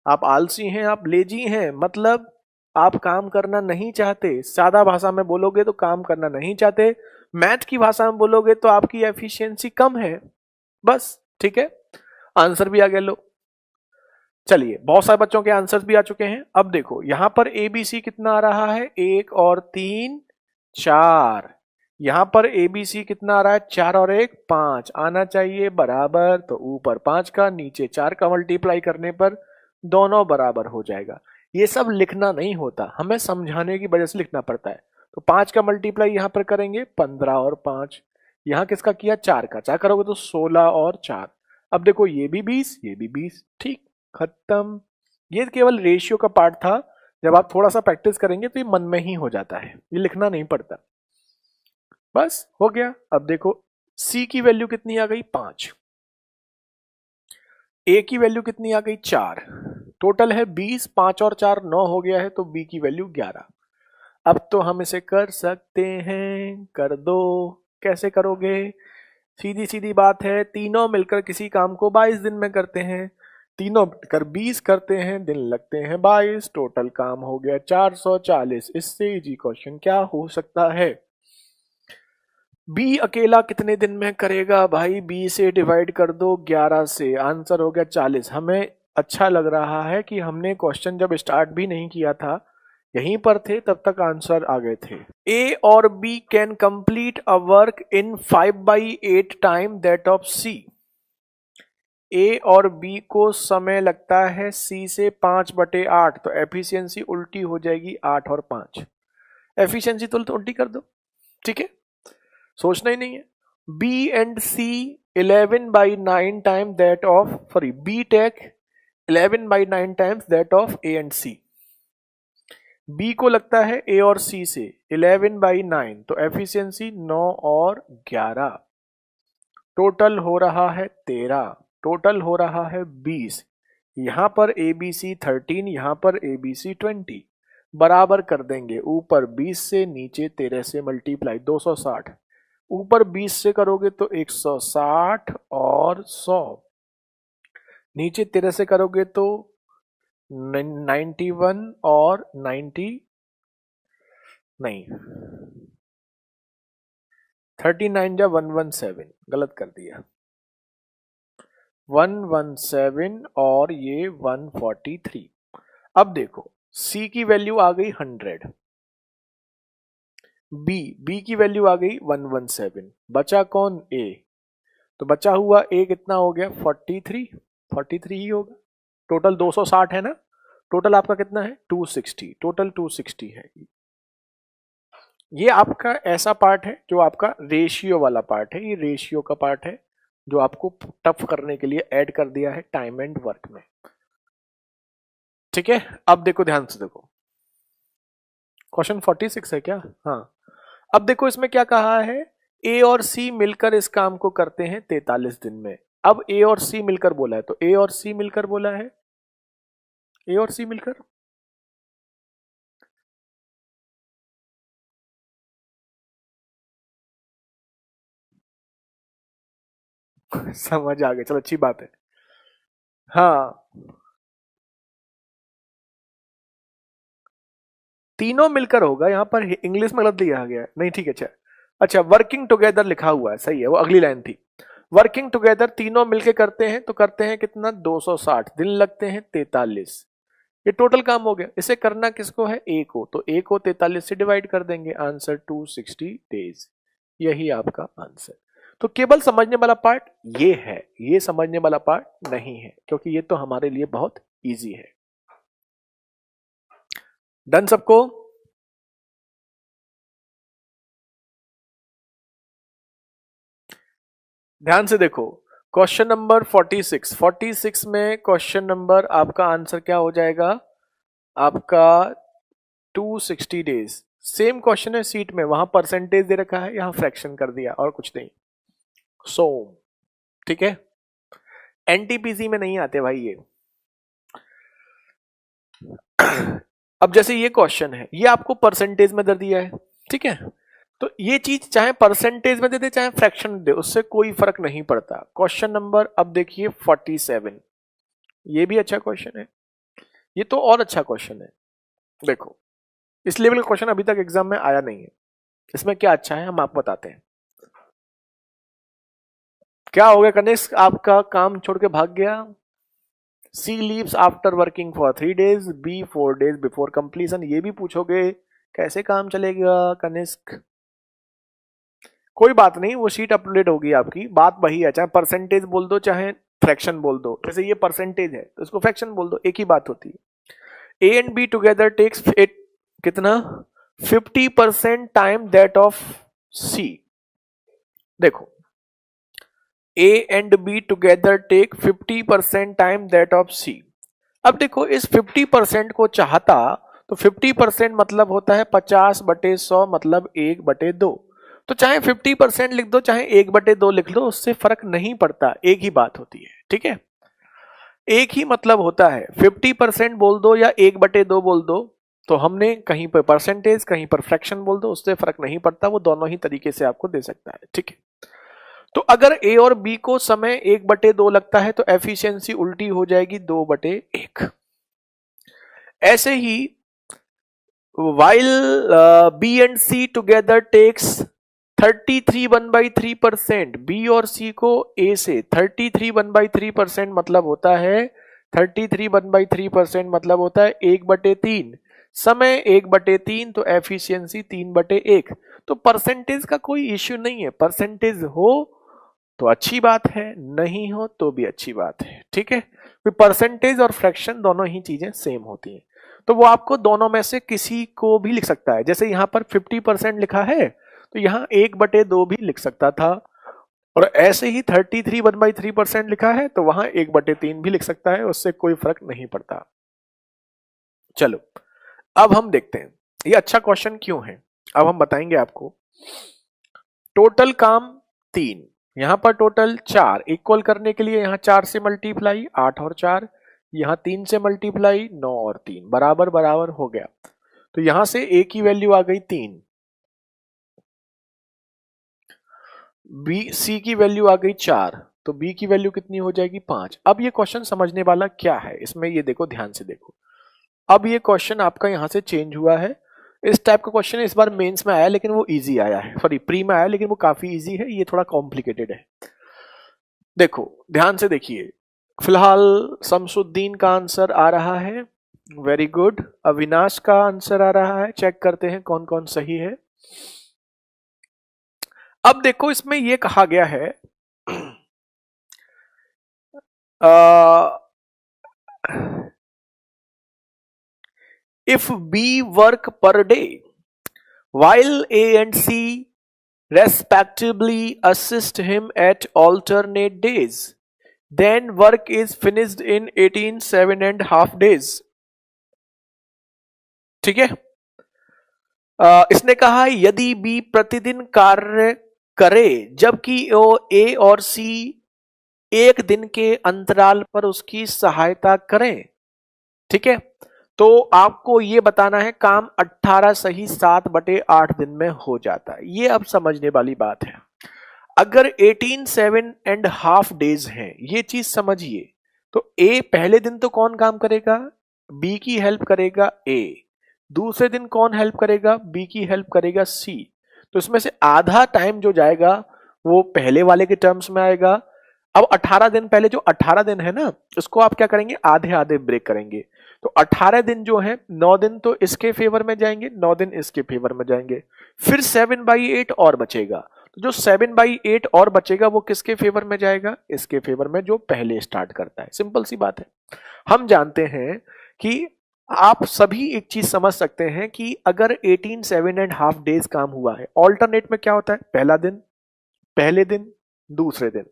आप आलसी हैं, आप लेजी हैं, मतलब आप काम करना नहीं चाहते। सादा भाषा में बोलोगे तो काम करना नहीं चाहते, मैथ की भाषा में बोलोगे तो आपकी एफिशिएंसी कम है, बस, ठीक है। आंसर भी आ गया, लो। चलिए, बहुत सारे बच्चों के आंसर्स भी आ चुके हैं। अब देखो यहां पर एबीसी कितना आ रहा है? 1 और 3 4। यहां पर एबीसी कितना आ रहा है? 4 और 1 5 आना चाहिए बराबर। तो ऊपर 5 का नीचे 4 का मल्टीप्लाई करने पर दोनों बराबर हो जाएगा। ये सब लिखना नहीं होता, हमें समझाने की वजह से लिखना पड़ता है। तो 5 का मल्टीप्लाई यहां पर करेंगे 15 और 5, यहां किसका किया? 4 का। 4 करोगे तो 16 और 4। अब देखो ये भी 20, ये भी 20, ठीक, खत्म। ये केवल रेशियो का पार्ट था, जब आप थोड़ा सा प्रैक्टिस करेंगे तो ये मन में ही हो जाता है, ये लिखना नहीं पड़ता, बस हो गया। अब देखो C की वैल्यू कितनी आ गई? 5। A की वैल्यू कितनी आ गई? 4। टोटल है 20, 5 और 4 9 हो गया है, तो B की वैल्यू 11। अब तो हम इसे कर सकते हैं, कर दो। कैसे करोगे? सीधी सीधी बात है, तीनों मिलकर किसी काम को 22 दिन में करते हैं, तीनों मिलकर 20 करते हैं, दिन लगते हैं 22, टोटल काम हो गया 440। इससे इजी क्वेश्चन क्या हो सकता है? बी अकेला कितने दिन में करेगा भाई? बी से डिवाइड कर दो 11 से, आंसर हो गया 40। हमें अच्छा लग रहा है कि हमने क्वेश्चन जब स्टार्ट भी नहीं किया था, यहीं पर थे, तब तक आंसर आ गए थे। ए और B can complete a work in 5/8 time that of C. A और बी को समय लगता है सी से 5/8, तो एफिशिएंसी उल्टी हो जाएगी 8 और 5। एफिशिएंसी तो उल्टी कर दो, ठीक है, सोचना ही नहीं है। B and C 11/9 time that of, sorry, B take 11/9 times that of A and C. B को लगता है ए और सी से 11/9, तो एफिशिएंसी 9 और 11, टोटल हो रहा है 13, टोटल हो रहा है 20। यहां पर ए बी सी 13, यहां पर ए बी सी 20, बराबर कर देंगे। ऊपर 20 से, नीचे 13 से मल्टीप्लाई 260। ऊपर 20 से करोगे तो 160 और 100, नीचे 13 से करोगे तो 91 और 90, नहीं 39 या 117, गलत कर दिया, 117 और ये 143। अब देखो सी की वैल्यू आ गई 100, बी की वैल्यू आ गई 117, बचा कौन? ए। तो बचा हुआ ए कितना हो गया? 43 ही होगा। टोटल 260 है ना, टोटल आपका कितना है? 260, टोटल 260 है। ये आपका ऐसा पार्ट है जो आपका रेशियो वाला पार्ट है, ये रेशियो का पार्ट है जो आपको टफ करने के लिए ऐड कर दिया है टाइम एंड वर्क में। ठीक है, अब देखो ध्यान से देखो, क्वेश्चन 46 है क्या? हाँ, अब देखो इसमें क्या कहा है, ए और सी मिलकर इस काम को करते हैं 43 दिन में। अब ए और सी मिलकर बोला है, तो ए और सी मिलकर बोला है, ए और सी मिलकर समझ आ गया, चलो अच्छी बात है। हाँ, तीनों मिलकर होगा, यहां पर इंग्लिश में गलत लिखा गया है, नहीं ठीक है। अच्छा अच्छा, वर्किंग टुगेदर लिखा हुआ है, सही है, वो अगली लाइन थी। वर्किंग टुगेदर तीनों मिलके करते हैं, तो करते हैं कितना? 260 दिन लगते हैं 43। ये टोटल काम हो गया। इसे करना किसको है? ए को, तो ए को 43 से डिवाइड कर देंगे, आंसर 260 डेज। यही आपका आंसर। तो केवल समझने वाला पार्ट ये है, ये समझने वाला पार्ट नहीं है, क्योंकि ये तो हमारे लिए बहुत इजी है। डन सबको? ध्यान से देखो, क्वेश्चन नंबर 46 में क्वेश्चन नंबर आपका आंसर क्या हो जाएगा? आपका 260 डेज। सेम क्वेश्चन है सीट में, वहां परसेंटेज दे रखा है, यहां फ्रैक्शन कर दिया और कुछ नहीं। सो ठीक है, एनटीपीसी में नहीं आते भाई ये। अब जैसे ये क्वेश्चन है, ये आपको परसेंटेज में दे दिया है, ठीक है, तो ये चीज चाहे परसेंटेज में दे दे चाहे फ्रैक्शन दे, उससे कोई फर्क नहीं पड़ता। क्वेश्चन नंबर अब देखिए 47, ये भी अच्छा क्वेश्चन है, ये तो और अच्छा क्वेश्चन है। देखो, इस लेवल का क्वेश्चन अभी तक एग्जाम में आया नहीं है। इसमें क्या अच्छा है हम आपको बताते हैं। क्या हो गया कनिष्क, आपका काम छोड़ के भाग गया? C leaves after working for 3 days, B 4 days before completion. ये भी पूछोगे, कैसे काम चलेगा कनिष्क? कोई बात नहीं, वो शीट अपडेट होगी आपकी, बात वही है, चाहे परसेंटेज बोल दो चाहे फ्रैक्शन बोल दो। जैसे ये परसेंटेज है तो इसको फ्रैक्शन बोल दो, एक ही बात होती है। A and B together takes कितना? 50% टाइम दैट ऑफ सी। देखो, A and B together take 50% time that of C. अब देखो, इस 50% को चाहता तो 50% मतलब होता है 50/100, मतलब 1/2। तो चाहे 50% लिख दो चाहे 1/2 लिख लो, उससे फर्क नहीं पड़ता, एक ही बात होती है। ठीक है, एक ही मतलब होता है, 50% बोल दो या 1/2 बोल दो, तो हमने कहीं पर परसेंटेज कहीं पर फ्रैक्शन बोल दो, उससे फर्क नहीं पड़ता, वो दोनों ही तरीके से आपको दे सकता है। ठीक है, तो अगर ए और बी को समय 1/2 लगता है तो एफिशिएंसी उल्टी हो जाएगी 2/1। ऐसे ही while B and C together takes 33 1/3%, B और C को A से 33 1/3% मतलब होता है 33 1/3% मतलब होता है 1/3, समय 1/3, तो एफिशिएंसी 3/1। तो परसेंटेज का कोई इश्यू नहीं है, परसेंटेज हो तो अच्छी बात है, नहीं हो तो भी अच्छी बात है। ठीक है, परसेंटेज और फ्रैक्शन दोनों ही चीजें सेम होती हैं, तो वो आपको दोनों में से किसी को भी लिख सकता है। जैसे यहां पर 50% लिखा है तो यहां 1/2 भी लिख सकता था, और ऐसे ही 33 1/3% लिखा है तो वहां 1/3 भी लिख सकता है, उससे कोई फर्क नहीं पड़ता। चलो, अब हम देखते हैं ये अच्छा क्वेश्चन क्यों है, अब हम बताएंगे आपको। टोटल काम 3, यहां पर टोटल 4, इक्वल करने के लिए यहां 4 से मल्टीप्लाई 8 और 4, यहां 3 से मल्टीप्लाई 9 और 3, बराबर बराबर हो गया। तो यहां से ए की वैल्यू आ गई 3, बी सी की वैल्यू आ गई 4, तो बी की वैल्यू कितनी हो जाएगी? 5। अब ये क्वेश्चन समझने वाला क्या है, इसमें ये देखो, ध्यान से देखो। अब ये क्वेश्चन आपका यहां से चेंज हुआ है, इस टाइप का क्वेश्चन इस बार मेंस में आया, लेकिन वो इजी आया है, सॉरी प्री में आया, लेकिन वो काफी इजी है, ये थोड़ा कॉम्प्लिकेटेड है। देखो ध्यान से देखिए, फिलहाल शमसुद्दीन का आंसर आ रहा है वेरी गुड। अविनाश का आंसर आ रहा है, चेक करते हैं कौन कौन सही है। अब देखो इसमें यह कहा गया है if B work per day while A and C respectively assist him at alternate days, then work is finished in 18 7.5 days। ठीक है। इसने कहा यदि बी प्रतिदिन कार्य करे जबकि ए और सी एक दिन के अंतराल पर उसकी सहायता करें। ठीक है, तो आपको यह बताना है काम 18 सही 7/8 दिन में हो जाता है। ये अब समझने वाली बात है। अगर 18 7.5 डेज हैं, ये चीज समझिए, तो ए पहले दिन तो कौन काम करेगा? बी की हेल्प करेगा ए। दूसरे दिन कौन हेल्प करेगा? बी की हेल्प करेगा सी। तो इसमें से आधा टाइम जो जाएगा वो पहले वाले के टर्म्स में आएगा। अब 18 दिन, पहले जो 18 दिन है ना, उसको आप क्या करेंगे? आधे आधे ब्रेक करेंगे। तो 18 दिन जो है, 9 दिन तो इसके फेवर में जाएंगे, 9 दिन इसके फेवर में जाएंगे, फिर 7/8 और बचेगा। तो जो 7/8 और बचेगा वो किसके फेवर में जाएगा? इसके फेवर में, जो पहले स्टार्ट करता है। सिंपल सी बात है। हम जानते हैं कि आप सभी एक चीज समझ सकते हैं कि अगर 18 7.5 डेज काम हुआ है, ऑल्टरनेट में क्या होता है? पहला दिन, पहले दिन, दूसरे दिन,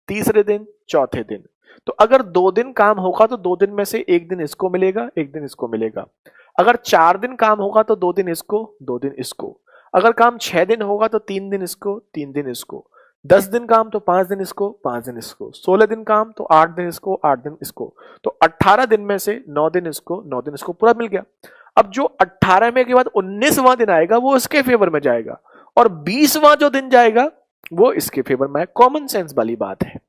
तीसरे दिन, चौथे दिन। तो अगर 2 दिन काम होगा तो 2 दिन में से एक दिन इसको मिलेगा, एक दिन इसको मिलेगा। अगर 4 दिन काम होगा तो 2 दिन इसको, 2 दिन इसको। अगर काम 6 दिन होगा तो 3 दिन इसको, 3 दिन इसको। 10 दिन काम तो 5 दिन इसको, 5 दिन इसको। 16 दिन काम तो 8 दिन इसको, 8 दिन इसको। तो 18 दिन में से 9 दिन इसको, 9 दिन इसको, पूरा मिल गया। अब जो 18 में के बाद 19वां दिन आएगा वो इसके फेवर में जाएगा, और 20वां जो दिन जाएगा वो इसके फेवर में है। कॉमन सेंस वाली बात है।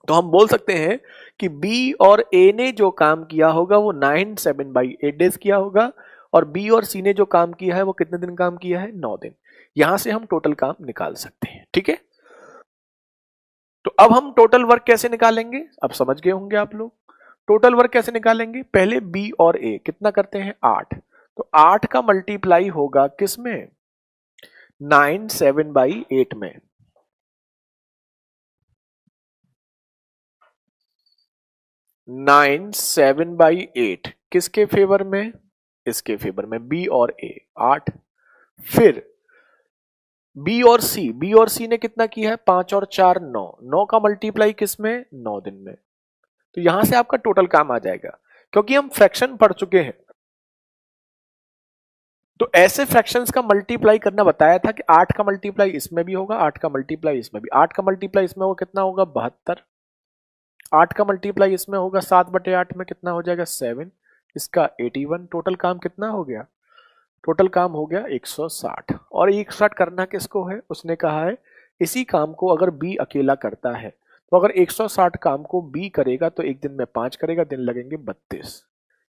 तो हम बोल सकते हैं कि बी और ए ने जो काम किया होगा वो 9 7/8 डेज किया होगा, और बी और सी ने जो काम किया है वो कितने दिन काम किया है? 9 दिन। यहां से हम टोटल काम निकाल सकते हैं। ठीक है, तो अब हम टोटल वर्क कैसे निकालेंगे? अब समझ गए होंगे आप लोग। टोटल वर्क कैसे निकालेंगे? पहले बी और ए कितना करते हैं? 8। तो 8 का मल्टीप्लाई होगा किसमें? 9 7/8 में। 9 7/8 किसके फेवर में? इसके फेवर में, बी और ए। 8। फिर बी और सी, बी और सी ने कितना किया है? 5 और 4 9। 9 का मल्टीप्लाई किसमें? 9 दिन में। तो यहां से आपका टोटल काम आ जाएगा। क्योंकि हम फ्रैक्शन पढ़ चुके हैं, तो ऐसे फ्रैक्शंस का मल्टीप्लाई करना बताया था कि 8 का मल्टीप्लाई इसमें भी होगा, 8 का मल्टीप्लाई इसमें भी। 8 का मल्टीप्लाई इसमें होगा, कितना होगा? 72। 8 का मल्टीप्लाई इसमें होगा 7/8 में, कितना हो जाएगा? 7। इसका 81। टोटल काम कितना हो गया? टोटल काम हो गया 160। और 160 करना किसको है? उसने कहा है इसी काम को अगर बी अकेला करता है, तो अगर 160 काम को बी करेगा तो एक दिन में 5 करेगा, दिन लगेंगे 32।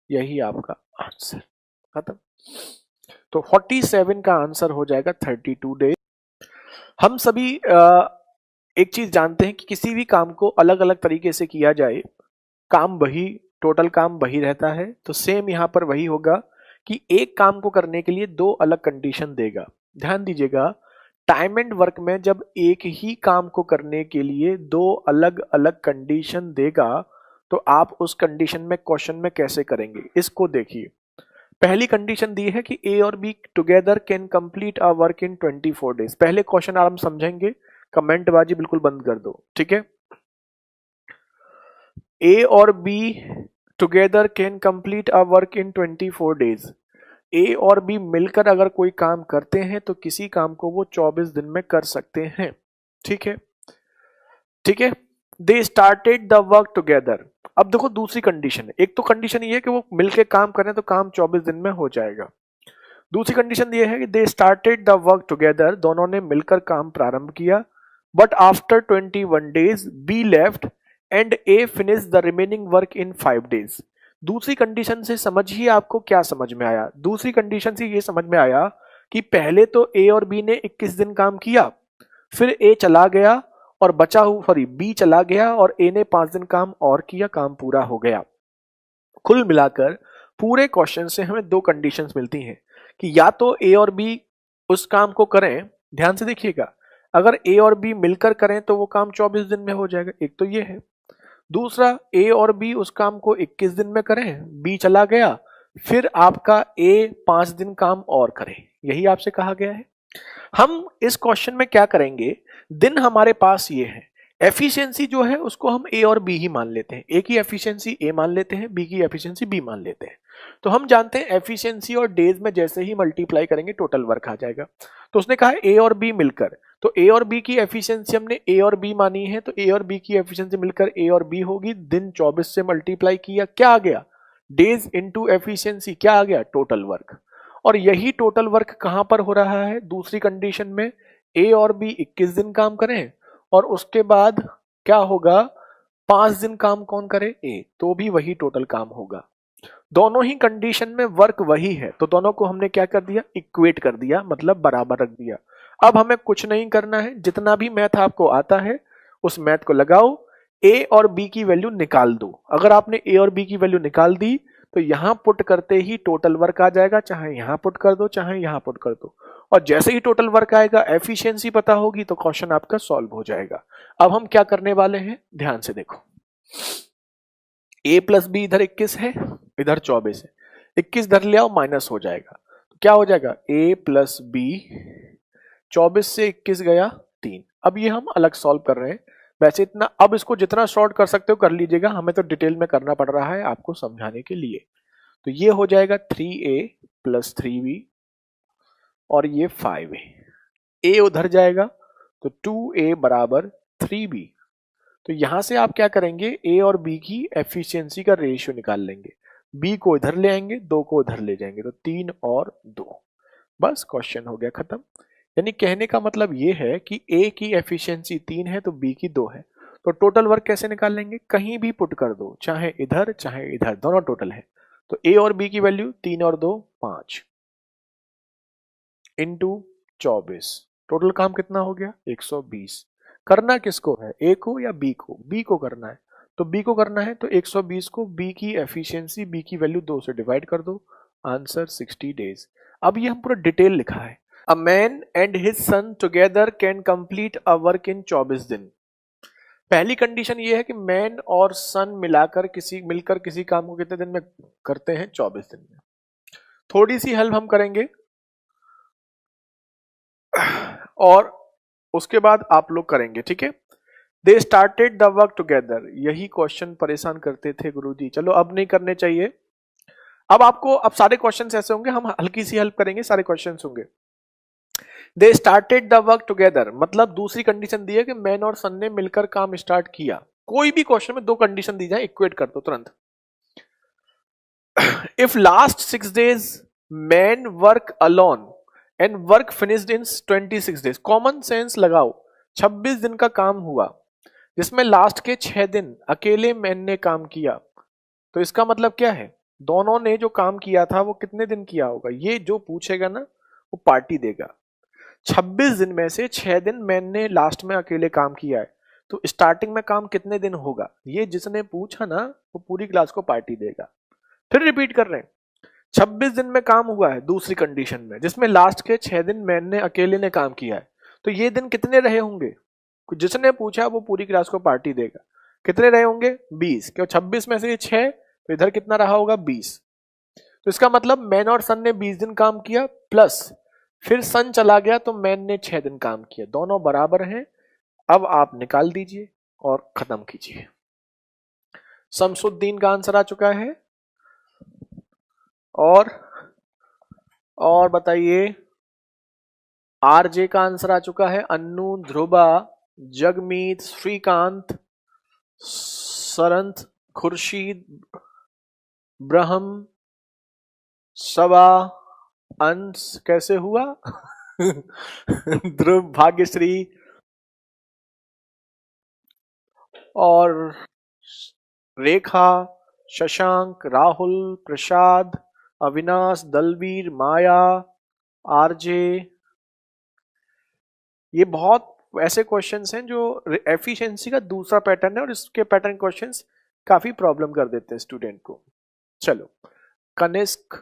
यही आपका आंसर। खत्म। तो 47 का आंसर हो जाएगा 32 डेज। हम सभी एक चीज जानते हैं कि किसी भी काम को अलग अलग तरीके से किया जाए, काम वही, टोटल काम वही रहता है। तो सेम यहां पर वही होगा कि एक काम को करने के लिए 2 अलग कंडीशन देगा। ध्यान दीजिएगा, टाइम एंड वर्क में जब एक ही काम को करने के लिए 2 अलग अलग कंडीशन देगा, तो आप उस कंडीशन में क्वेश्चन में कैसे करेंगे, इसको देखिए। पहली कंडीशन दी है कि ए और B together can complete a work in 24 days. पहले क्वेश्चन आप समझेंगे, कमेंट बाजी बिल्कुल बंद कर दो। ठीक है, ए और B together can complete a work in 24 days. A और बी मिलकर अगर कोई काम करते हैं तो किसी काम को वो 24 दिन में कर सकते हैं। ठीक है, ठीक है। They started the work together. अब देखो दूसरी कंडीशन है। एक तो कंडीशन ये है कि वो मिलकर काम करें तो काम 24 दिन में हो जाएगा। दूसरी कंडीशन ये है कि they started the work together, दोनों ने मिलकर काम प्रारंभ किया, but after 21 days be left and A finish the remaining work in 5 days. दूसरी कंडीशन से समझिए आपको क्या समझ में आया। दूसरी कंडीशन से ये समझ में आया कि पहले तो ए और बी ने 21 दिन काम किया, फिर ए चला गया और बचा हुआ, सॉरी बी चला गया और ए ने 5 दिन काम और किया, काम पूरा हो गया। कुल मिलाकर पूरे क्वेश्चन से हमें दो कंडीशंस मिलती हैं कि या तो ए और बी उस काम को करें, ध्यान से देखिएगा, अगर ए और बी मिलकर करें तो वो काम 24 दिन में हो जाएगा, एक तो ये है। दूसरा, ए और बी उस काम को 21 दिन में करें, बी चला गया, फिर आपका ए 5 दिन काम और करे, यही आपसे कहा गया है। हम इस क्वेश्चन में क्या करेंगे, दिन हमारे पास ये है, एफिशिएंसी जो है उसको हम ए और बी ही मान लेते हैं, ए की एफिशिएंसी ए मान लेते हैं, बी की एफिशिएंसी बी मान लेते हैं। तो हम जानते हैं एफिशिएंसी और डेज में जैसे ही मल्टीप्लाई करेंगे टोटल वर्क आ जाएगा। तो उसने कहा ए और बी मिलकर, तो ए और बी की एफिशिएंसी हमने ए और बी मानी है, तो ए और बी की एफिशिएंसी मिलकर ए और बी होगी, दिन 24 से मल्टीप्लाई किया, क्या आ गया, डेज इंटू एफिशिएंसी, क्या आ गया, टोटल वर्क। और यही टोटल वर्क कहां पर हो रहा है, दूसरी कंडीशन में ए और बी 21 दिन काम करें और उसके बाद क्या होगा, 5 दिन काम कौन करे, ए, तो भी वही टोटल काम होगा। दोनों ही कंडीशन में वर्क वही है, तो दोनों को हमने क्या कर दिया, इक्वेट कर दिया, मतलब बराबर रख दिया। अब हमें कुछ नहीं करना है, जितना भी मैथ आपको आता है उस मैथ को लगाओ, ए और बी की वैल्यू निकाल दो। अगर आपने ए और बी की वैल्यू निकाल दी तो यहां पुट करते ही टोटल वर्क आ जाएगा, चाहे यहां पुट कर दो चाहे यहां पुट कर दो, और जैसे ही टोटल वर्क आएगा, एफिशिएंसी पता होगी, तो क्वेश्चन आपका सॉल्व हो जाएगा। अब हम क्या करने वाले हैं, ध्यान से देखो, a प्लस बी इधर 21 है, इधर 24 है, 21 धर ले आओ, माइनस हो जाएगा, तो क्या हो जाएगा, a प्लस बी, 24 से 21 गया 3। अब ये हम अलग सॉल्व कर रहे हैं, वैसे इतना अब इसको जितना शॉर्ट कर सकते हो कर लीजिएगा, हमें तो डिटेल में करना पड़ रहा है आपको समझाने के लिए। तो ये हो जाएगा 3a प्लस 3b और ये 5a, a उधर जाएगा तो 2a बराबर 3b। तो यहां से आप क्या करेंगे, a और b की एफिशिएंसी का रेशियो निकाल लेंगे, b को इधर ले आएंगे, 2 को उधर ले जाएंगे, तो 3 और 2, बस क्वेश्चन हो गया खत्म। यानी कहने का मतलब ये है कि a की एफिशिएंसी 3 है तो b की 2 है, तो टोटल वर्क कैसे निकाल लेंगे, कहीं भी पुट कर दो, चाहे इधर चाहे इधर, दोनों टोटल है। तो a और b की वैल्यू 3 और 2 5 इंटू 24, टोटल काम कितना हो गया, 120। करना किसको है, ए को या बी को, बी को करना है, तो बी को करना है, तो 120 को बी की एफिशिएंसी, बी की वैल्यू 2 से डिवाइड कर दो, आंसर 60 डेज। अब ये हम पूरा डिटेल लिखा है, a man and his son together can complete a work in 24 दिन। पहली कंडीशन ये है कि मैन और सन मिलकर किसी काम को कितने दिन में करते हैं, 24 दिन में। थोड़ी सी हेल्प हम करेंगे और उसके बाद आप लोग करेंगे, ठीक है। They started the work together, यही क्वेश्चन परेशान करते थे गुरुजी, चलो अब नहीं करने चाहिए। अब सारे क्वेश्चन ऐसे होंगे, हम हल्की सी हेल्प करेंगे, सारे क्वेश्चन होंगे। They started the work together, मतलब दूसरी कंडीशन दी है कि मैन और सन ने मिलकर काम स्टार्ट किया। कोई भी क्वेश्चन में दो कंडीशन दी जाए, इक्वेट कर दो तुरंत। If last 6 days man work alone and work finished in 26 days, common sense लगाओ, 26 दिन का काम हुआ जिसमें लास्ट के 6 दिन अकेले मैन ने काम किया, तो इसका मतलब क्या है, दोनों ने जो काम किया था वो कितने दिन किया होगा, ये जो पूछेगा ना वो पार्टी देगा। 26 दिन में से 6 दिन मैन ने लास्ट में अकेले काम किया है, तो स्टार्टिंग में काम कितने दिन होगा, ये जिसने पूछा ना वो पूरी क्लास को पार्टी देगा। फिर रिपीट कर रहे हैं, 26 दिन में काम हुआ है दूसरी कंडीशन में, जिसमें लास्ट के 6 दिन मैन ने अकेले ने काम किया है, तो ये दिन कितने रहे होंगे, जिसने पूछा वो पूरी क्लास को पार्टी देगा। कितने रहे होंगे, 20, क्यों 26 में से 6, तो इधर कितना रहा होगा, 20। तो इसका मतलब मैन और सन ने 20 दिन काम किया, प्लस फिर सन चला गया तो मैन ने 6 दिन काम किया, दोनों बराबर हैं। अब आप निकाल दीजिए और खत्म कीजिए। शमसुद्दीन का आंसर आ चुका है, और बताइए, आरजे का आंसर आ चुका है, अन्नू, ध्रुवा, जगमीत, श्रीकांत, सरंत, खुर्शीद, ब्रह्म, सबा, अंश कैसे हुआ ध्रुव, भाग्यश्री और रेखा, शशांक, राहुल, प्रसाद, अविनाश, दलवीर, माया, आरजे। ये बहुत ऐसे क्वेश्चंस हैं जो एफिशिएंसी का दूसरा पैटर्न है, और इसके पैटर्न क्वेश्चंस काफी प्रॉब्लम कर देते हैं स्टूडेंट को। चलो Kanishk,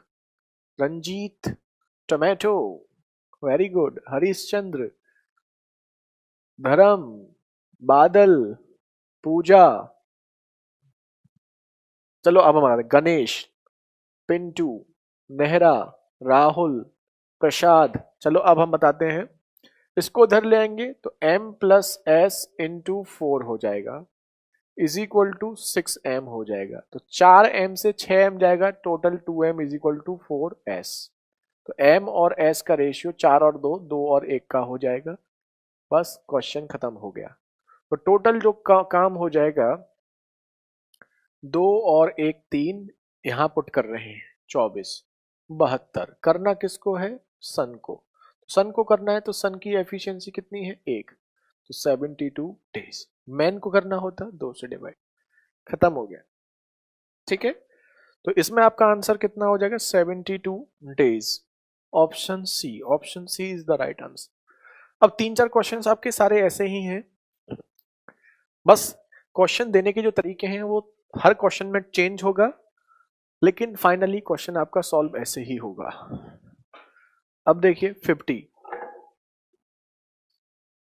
Ranjit, tomato, very good, Harishchandra, Dharm, Badal, पूजा। चलो अब हमारे गणेश, पिंटू, नेहरा, राहुल, प्रसाद। चलो अब हम बताते हैं, इसको उधर ले आएंगे तो m प्लस एस इंटू 4 हो जाएगा, इज इक्वल टू 6m हो जाएगा। तो 4m से 6m जाएगा, total 2m is equal to 4s। तो m और s का रेशियो 4 और 2, 2 और 1 का हो जाएगा। बस क्वेश्चन खत्म हो गया। तो टोटल जो काम हो जाएगा 2 और 1 3, यहां पुट कर रहे हैं 24, 72। करना किसको है? सन को। सन को करना है तो सन की एफिशिएंसी कितनी है? 1, तो 72 डेज। मैन को करना होता 2 से डिवाइड, खत्म हो गया। ठीक है, तो इसमें आपका आंसर कितना हो जाएगा? 72 days. Option C, option C is the right answer. अब 3-4 क्वेश्चंस आपके सारे ऐसे ही हैं, बस क्वेश्चन देने के जो तरीके हैं वो हर क्वेश्चन में चेंज होगा, लेकिन फाइनली क्वेश्चन आपका सॉल्व ऐसे ही होगा। अब देखिए 50,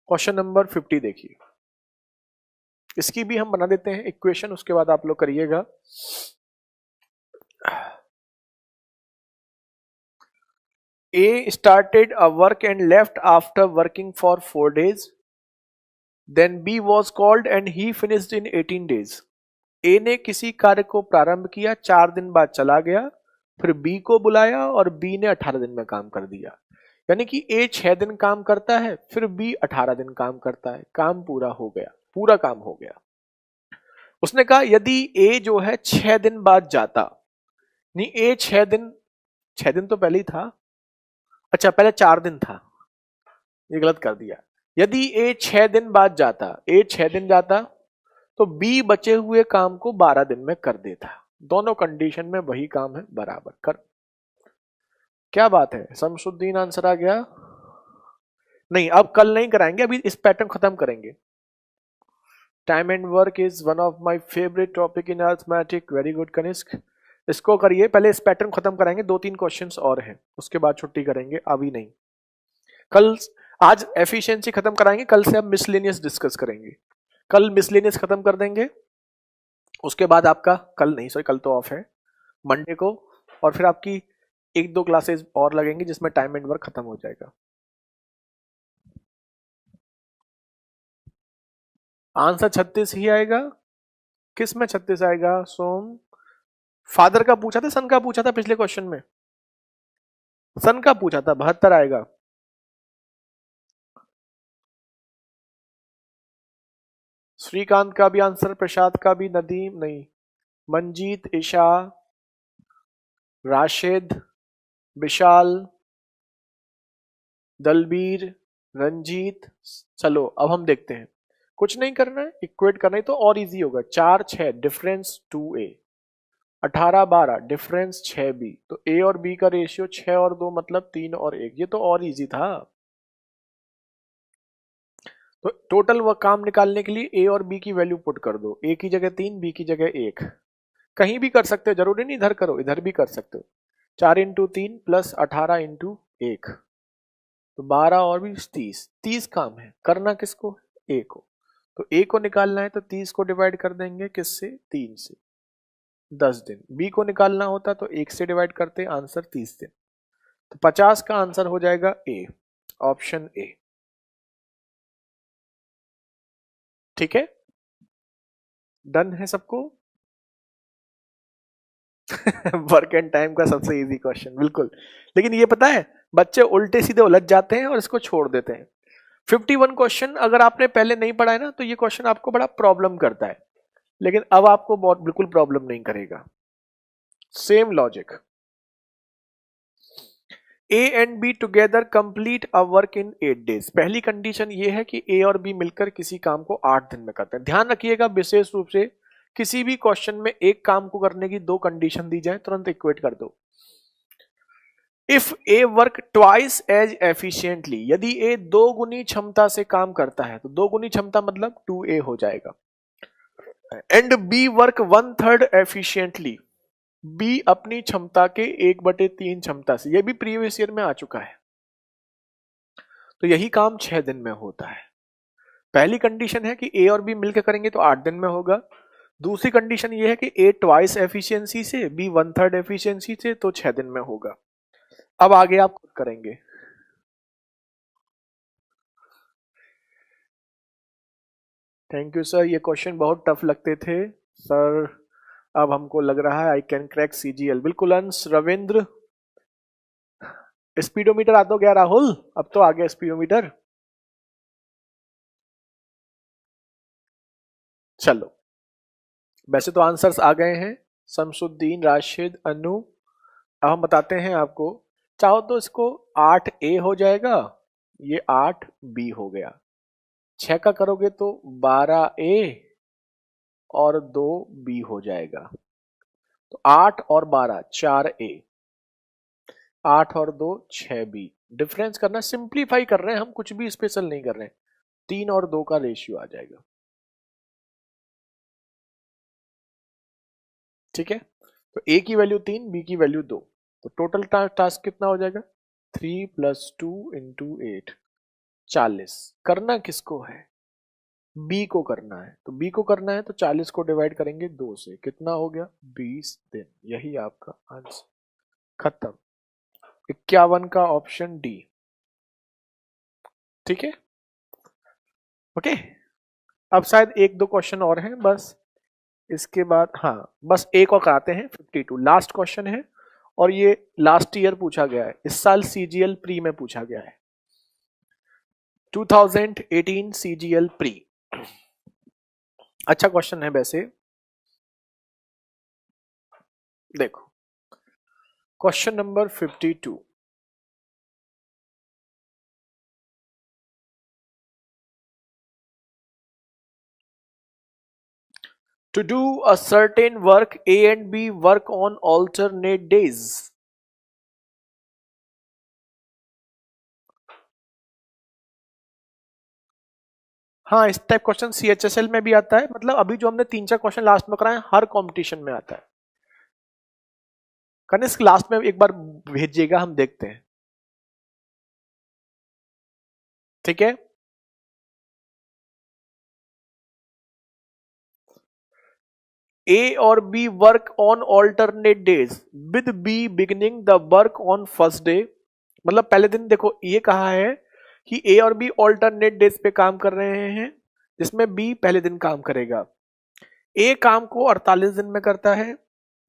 क्वेश्चन नंबर 50 देखिए, इसकी भी हम बना देते हैं इक्वेशन, उसके बाद आप लोग करिएगा। A started a work and left after working for 4 days. Then B was called and he finished in 18 days. A ने किसी कार्य को प्रारंभ किया, 4 दिन बाद चला गया, फिर B को बुलाया और B ने 18 दिन में काम कर दिया। यानी कि A 6 दिन काम करता है, फिर B 18 दिन काम करता है, काम पूरा हो गया, पूरा काम हो गया। उसने कहा यदि A जो है 6 दिन बाद जाता, नहीं A 6 दिन तो पहले ही था, अच्छा पहले 4 दिन था, ये गलत कर दिया। यदि A 6 दिन बाद जाता, A 6 दिन जाता तो B बचे हुए काम को 12 दिन में कर देता। दोनों कंडीशन में वही काम है, बराबर कर। क्या बात है, शमसुद्दीन आंसर आ गया? नहीं, अब कल नहीं कराएंगे, अभी इस पैटर्न खत्म करेंगे। Time and work is one of my favourite topic in arithmetic. Very good Kanishk, इसको करिए, पहले इस पैटर्न खत्म कराएंगे, 2-3 क्वेश्चंस और हैं, उसके बाद छुट्टी करेंगे, अभी नहीं। कल, आज एफिशिएंसी खत्म कराएंगे, कल से अब मिसलेनियस डिस्कस करेंगे। कल मिसलेनियस खत्म कर देंगे, उसके बाद आपका कल नहीं, सॉरी कल तो ऑफ है, मंडे को, और फिर आपकी 1-2 क्लासेस और लगेंगी जिसमें टाइम एंड वर्क खत्म हो जाएगा। आंसर 36 ही आएगा। किस में 36 आएगा? सोम, फादर का पूछा था, सन का पूछा था पिछले क्वेश्चन में? सन का पूछा था, 72 आएगा। श्रीकांत का भी आंसर, प्रसाद का भी, नदीम नहीं, मंजीत, ईशा, राशिद, विशाल, दलबीर, रंजीत। चलो अब हम देखते हैं, कुछ नहीं करना है, इक्वेट करना है तो और इजी होगा। 4-6 डिफरेंस 2A, 18-12 डिफरेंस 6B, तो A और B का रेशियो 6 और 2 मतलब 3 और 1, ये तो और इजी था। तो टोटल वह काम निकालने के लिए A और B की वैल्यू पुट कर दो, A की जगह 3, B की जगह 1, कहीं भी कर सकते हो, जरूरी नहीं इधर करो, इधर भी कर सकते हो। 4 इंटू 3 प्लस 18 इंटू 1, तो 12 और 20 30, 30 काम है, करना किसको? A को। तो A को निकालना है तो 30 को डिवाइड कर देंगे किससे? 3 से, 10 दिन। B को निकालना होता तो 1 से डिवाइड करते, आंसर 30 दिन। तो 50 का आंसर हो जाएगा A, ऑप्शन A। ठीक है, डन है सबको? वर्क एंड टाइम का सबसे इजी क्वेश्चन, बिल्कुल। लेकिन ये पता है, बच्चे उल्टे सीधे उलझ जाते हैं और इसको छोड़ देते हैं। 51 क्वेश्चन अगर आपने पहले नहीं पढ़ा है ना, तो ये क्वेश्चन आपको बड़ा प्रॉब्लम करता है, लेकिन अब आपको बहुत बिल्कुल प्रॉब्लम नहीं करेगा। Same logic, A and B together complete a work in 8 days. पहली कंडीशन ये है कि A और B मिलकर किसी काम को 8 दिन में करते हैं। ध्यान रखिएगा विशेष रूप से, किसी भी क्वेश्चन में एक काम को करने की 2 कंडीशन दी जाए, तुरंत इक्वेट कर दो। If A work twice as efficiently, यदि A 2 गुनी क्षमता से काम करता है, तो 2 गुनी क्षमता मतलब 2A हो जाएगा। And B work 1/3 efficiently, B अपनी क्षमता के 1/3 क्षमता से, ये भी प्रीवियस ईयर में आ चुका है। तो यही काम 6 दिन में होता है। पहली कंडीशन है कि ए और बी मिलकर करेंगे तो 8 दिन में होगा। दूसरी कंडीशन ये है कि ए ट्वाइस एफिशिएंसी से, बी 1/3 एफिशिएंसी से, तो 6 दिन में होगा। अब आगे आप खुद करेंगे। थैंक यू सर, ये क्वेश्चन बहुत टफ लगते थे सर, अब हमको लग रहा है आई कैन क्रैक सीजीएल। बिल्कुल अंश, रविंद्र। स्पीडोमीटर आ तो गया राहुल, अब तो आ गया स्पीडोमीटर। चलो, वैसे तो आंसर्स आ गए हैं, शमसुद्दीन, राशिद, अनु। अब हम बताते हैं आपको, चाहो तो इसको 8A हो जाएगा, ये 8B हो गया। 6 का करोगे तो 12A और 2B हो जाएगा। तो 8 और 12 4A, 8 और 2 6B। डिफरेंस करना, सिंप्लीफाई कर रहे हैं हम, कुछ भी स्पेशल नहीं कर रहे हैं। 3 और 2 का रेशियो आ जाएगा। ठीक है, तो A की वैल्यू 3, B की वैल्यू 2, तो टोटल टास्क कितना हो जाएगा? 3 + 2 × 8, 40। करना किसको है? B को करना है। तो B को करना है तो 40 को डिवाइड करेंगे 2 से, कितना हो गया? 20 दिन। यही आपका आंसर, खत्म। 51 का ऑप्शन डी। ठीक है, ओके। अब शायद 1-2 क्वेश्चन और हैं बस, इसके बाद हाँ बस एक और कराते हैं। 52 लास्ट क्वेश्चन है, और ये लास्ट ईयर पूछा गया है, इस साल सीजीएल प्री में पूछा गया है, 2018 सीजीएल प्री। अच्छा क्वेश्चन है वैसे, देखो question number 52। To do a certain work, A and B work on alternate days. हाँ, इस टाइप क्वेश्चन सीएचएसएल में भी आता है, मतलब अभी जो हमने 3-4 क्वेश्चन लास्ट में कराए हर कंपटीशन में आता है। कनिष्क लास्ट में एक बार भेजिएगा, हम देखते हैं। ठीक है, A और B work on alternate days with B beginning the work on first day. मतलब पहले दिन, देखो ये कहा है कि A और B ऑल्टरनेट डेज पे काम कर रहे हैं, जिसमें B पहले दिन काम करेगा। A काम को 48 दिन में करता है।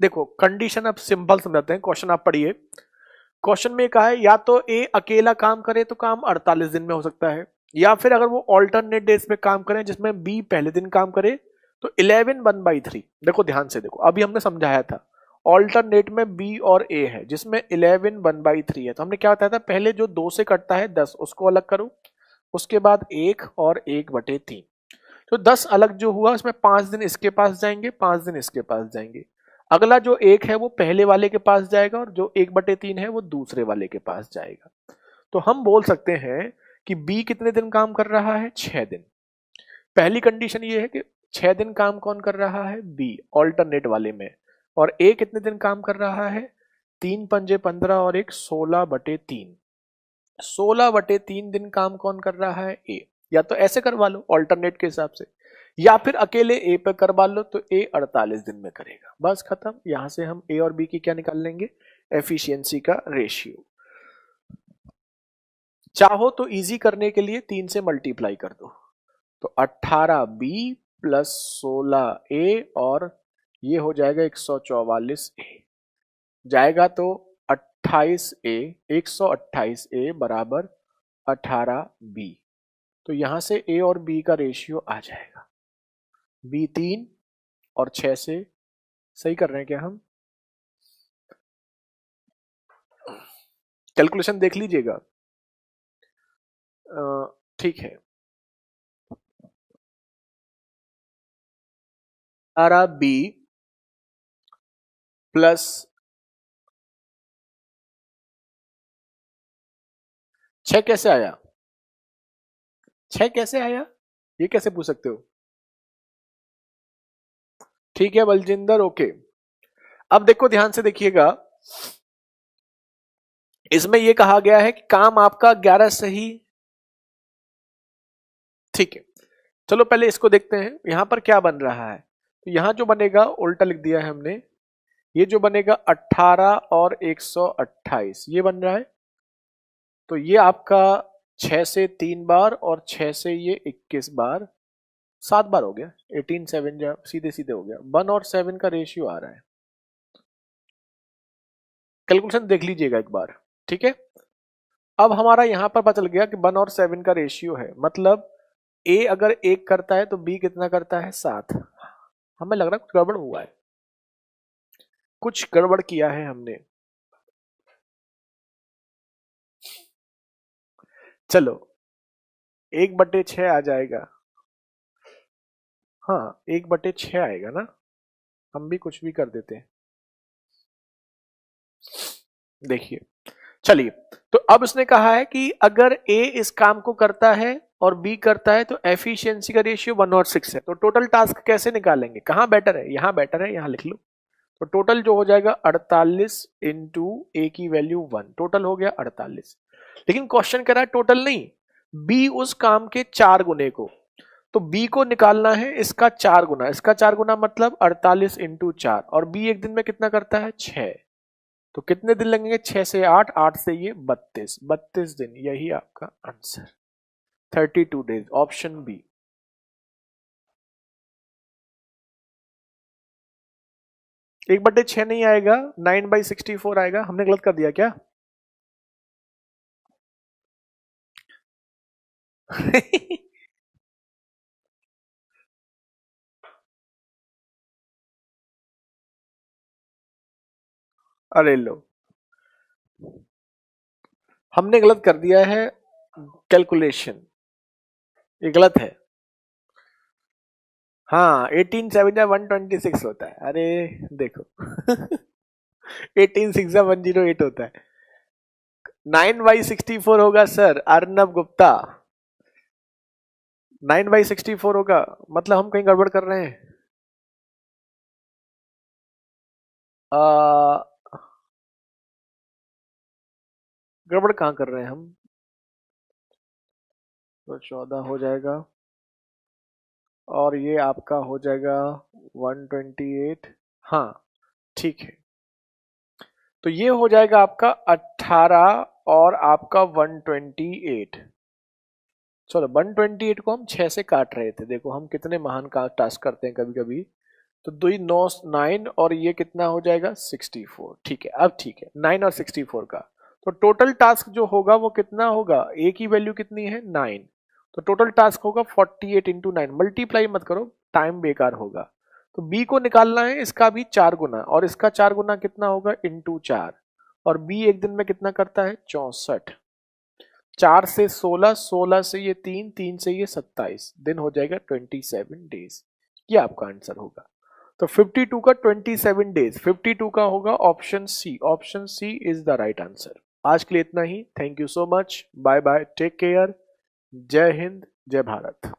देखो कंडीशन अब सिंपल समझाते हैं, क्वेश्चन आप पढ़िए। क्वेश्चन में कहा है या तो A अकेला काम करे तो काम 48 दिन में हो सकता है, या फिर अगर वो ऑल्टरनेट डेज पे काम करें जिसमें B पहले दिन काम करे तो 11 1/3। देखो ध्यान से देखो, अभी हमने समझाया था ऑल्टरनेट में B और A है, जिसमें 11 1/3 है। तो हमने क्या बताया था, पहले जो 2 से कटता है 10 उसको अलग करो, उसके बाद 1 और 1/3। तो 10 अलग जो हुआ उसमें 5 दिन इसके पास जाएंगे, 5 दिन इसके पास जाएंगे। अगला जो 1 है वो पहले वाले के पास जाएगा, और जो 1/3 है वो दूसरे वाले के पास जाएगा। तो हम बोल सकते हैं कि B कितने दिन काम कर रहा है? 6 दिन। पहली कंडीशन ये है कि 6 दिन काम कौन कर रहा है? B ऑल्टरनेट वाले में। और A कितने दिन काम कर रहा है? 3 पंजे 15 और 1 16/3। 16/3 दिन काम कौन कर रहा है? A। या तो ऐसे करवा लो ऑल्टरनेट के हिसाब से, या फिर अकेले A पे करवा लो तो A 48 दिन में करेगा। बस खत्म। यहां से हम A और B की क्या निकाल लेंगे? एफिशिएंसी का रेशियो। चाहो तो इजी करने के लिए 3 से मल्टीप्लाई कर दो, तो 18B + 16A, और ये हो जाएगा 144A जाएगा, तो 28A 128A बराबर 18B। तो यहां से A और B का रेशियो आ जाएगा, B 3 और 6 से। सही कर रहे हैं क्या हम? कैलकुलेशन देख लीजिएगा। ठीक है, 18B प्लस 6 कैसे आया? 6 कैसे आया, ये कैसे पूछ सकते हो? ठीक है बलजिंदर, ओके। अब देखो ध्यान से देखिएगा, इसमें यह कहा गया है कि काम आपका 11 से ही, ठीक है। चलो पहले इसको देखते हैं यहां पर क्या बन रहा है। तो यहां जो बनेगा उल्टा लिख दिया है हमने, ये जो बनेगा 18 और 128 ये बन रहा है। तो ये आपका 6 से 3 बार और 6 से ये 21 बार, 7 बार हो गया। 18 7 जा सीधे सीधे हो गया। 1 और 7 का रेशियो आ रहा है, कैलकुलेशन देख लीजिएगा एक बार, ठीक है। अब हमारा यहां पर पता चल गया कि 1 और 7 का रेशियो है, मतलब ए अगर 1 करता है तो बी कितना करता है 7। हमें लग रहा है कुछ गड़बड़ हुआ है, कुछ गड़बड़ किया है हमने। चलो 1/6 आ जाएगा, हाँ 1/6 आएगा ना, हम भी कुछ भी कर देते हैं। देखिए चलिए, तो अब उसने कहा है कि अगर ए इस काम को करता है और बी करता है तो एफिशिएंसी का रेशियो 1 और 6 है। तो टोटल टास्क कैसे निकालेंगे, कहां बेटर है, यहां बेटर है, यहां लिख लो। तो टोटल जो हो जाएगा 48 इंटू ए की वैल्यू 1, टोटल हो गया 48। लेकिन क्वेश्चन कह रहा है टोटल नहीं, बी उस काम के 4 गुने को, तो बी को निकालना है इसका 4 गुना, इसका 4 गुना मतलब 48 इंटू 4, और बी एक दिन में कितना करता है 6। तो कितने दिन लगेंगे, 6 से 8, 8 से ये 32 दिन, यही आपका आंसर 32 डेज, ऑप्शन बी। एक बटे 6 नहीं आएगा, 9/64 आएगा। हमने गलत कर दिया क्या? अरे लो, हमने गलत कर दिया है कैलकुलेशन, ये गलत है। हाँ 18 7 126 होता है, अरे देखो 18 6 108 होता है। 9/64 होगा सर, अर्नब गुप्ता 9/64 होगा, मतलब हम कहीं गड़बड़ कर रहे हैं। गड़बड़ कहाँ कर रहे हैं हम, तो 14 हो जाएगा और ये आपका हो जाएगा 128, हाँ ठीक है। तो ये हो जाएगा आपका 18 और आपका 128। चलो 128 को हम 6 से काट रहे थे, देखो हम कितने महान का टास्क करते हैं कभी कभी। तो 2 9 9 और ये कितना हो जाएगा 64, ठीक है। अब ठीक है 9 और 64 का, तो टोटल टास्क जो होगा वो कितना होगा, ए की वैल्यू कितनी है 9, तो टोटल टास्क होगा 48 इंटू 9, मल्टीप्लाई मत करो टाइम बेकार होगा। तो बी को निकालना है इसका भी 4 गुना, और इसका 4 गुना कितना होगा इंटू 4, और बी एक दिन में कितना करता है 64। 4 से 16, 16 से ये 3, 3 से ये 27 दिन, हो जाएगा 27 डेज। ये आपका आंसर होगा। तो 52 का 27 डेज, 52 का होगा option C, option C is the right answer. आज के लिए इतना ही, thank you so much, bye bye, take care, जय हिंद, जय भारत।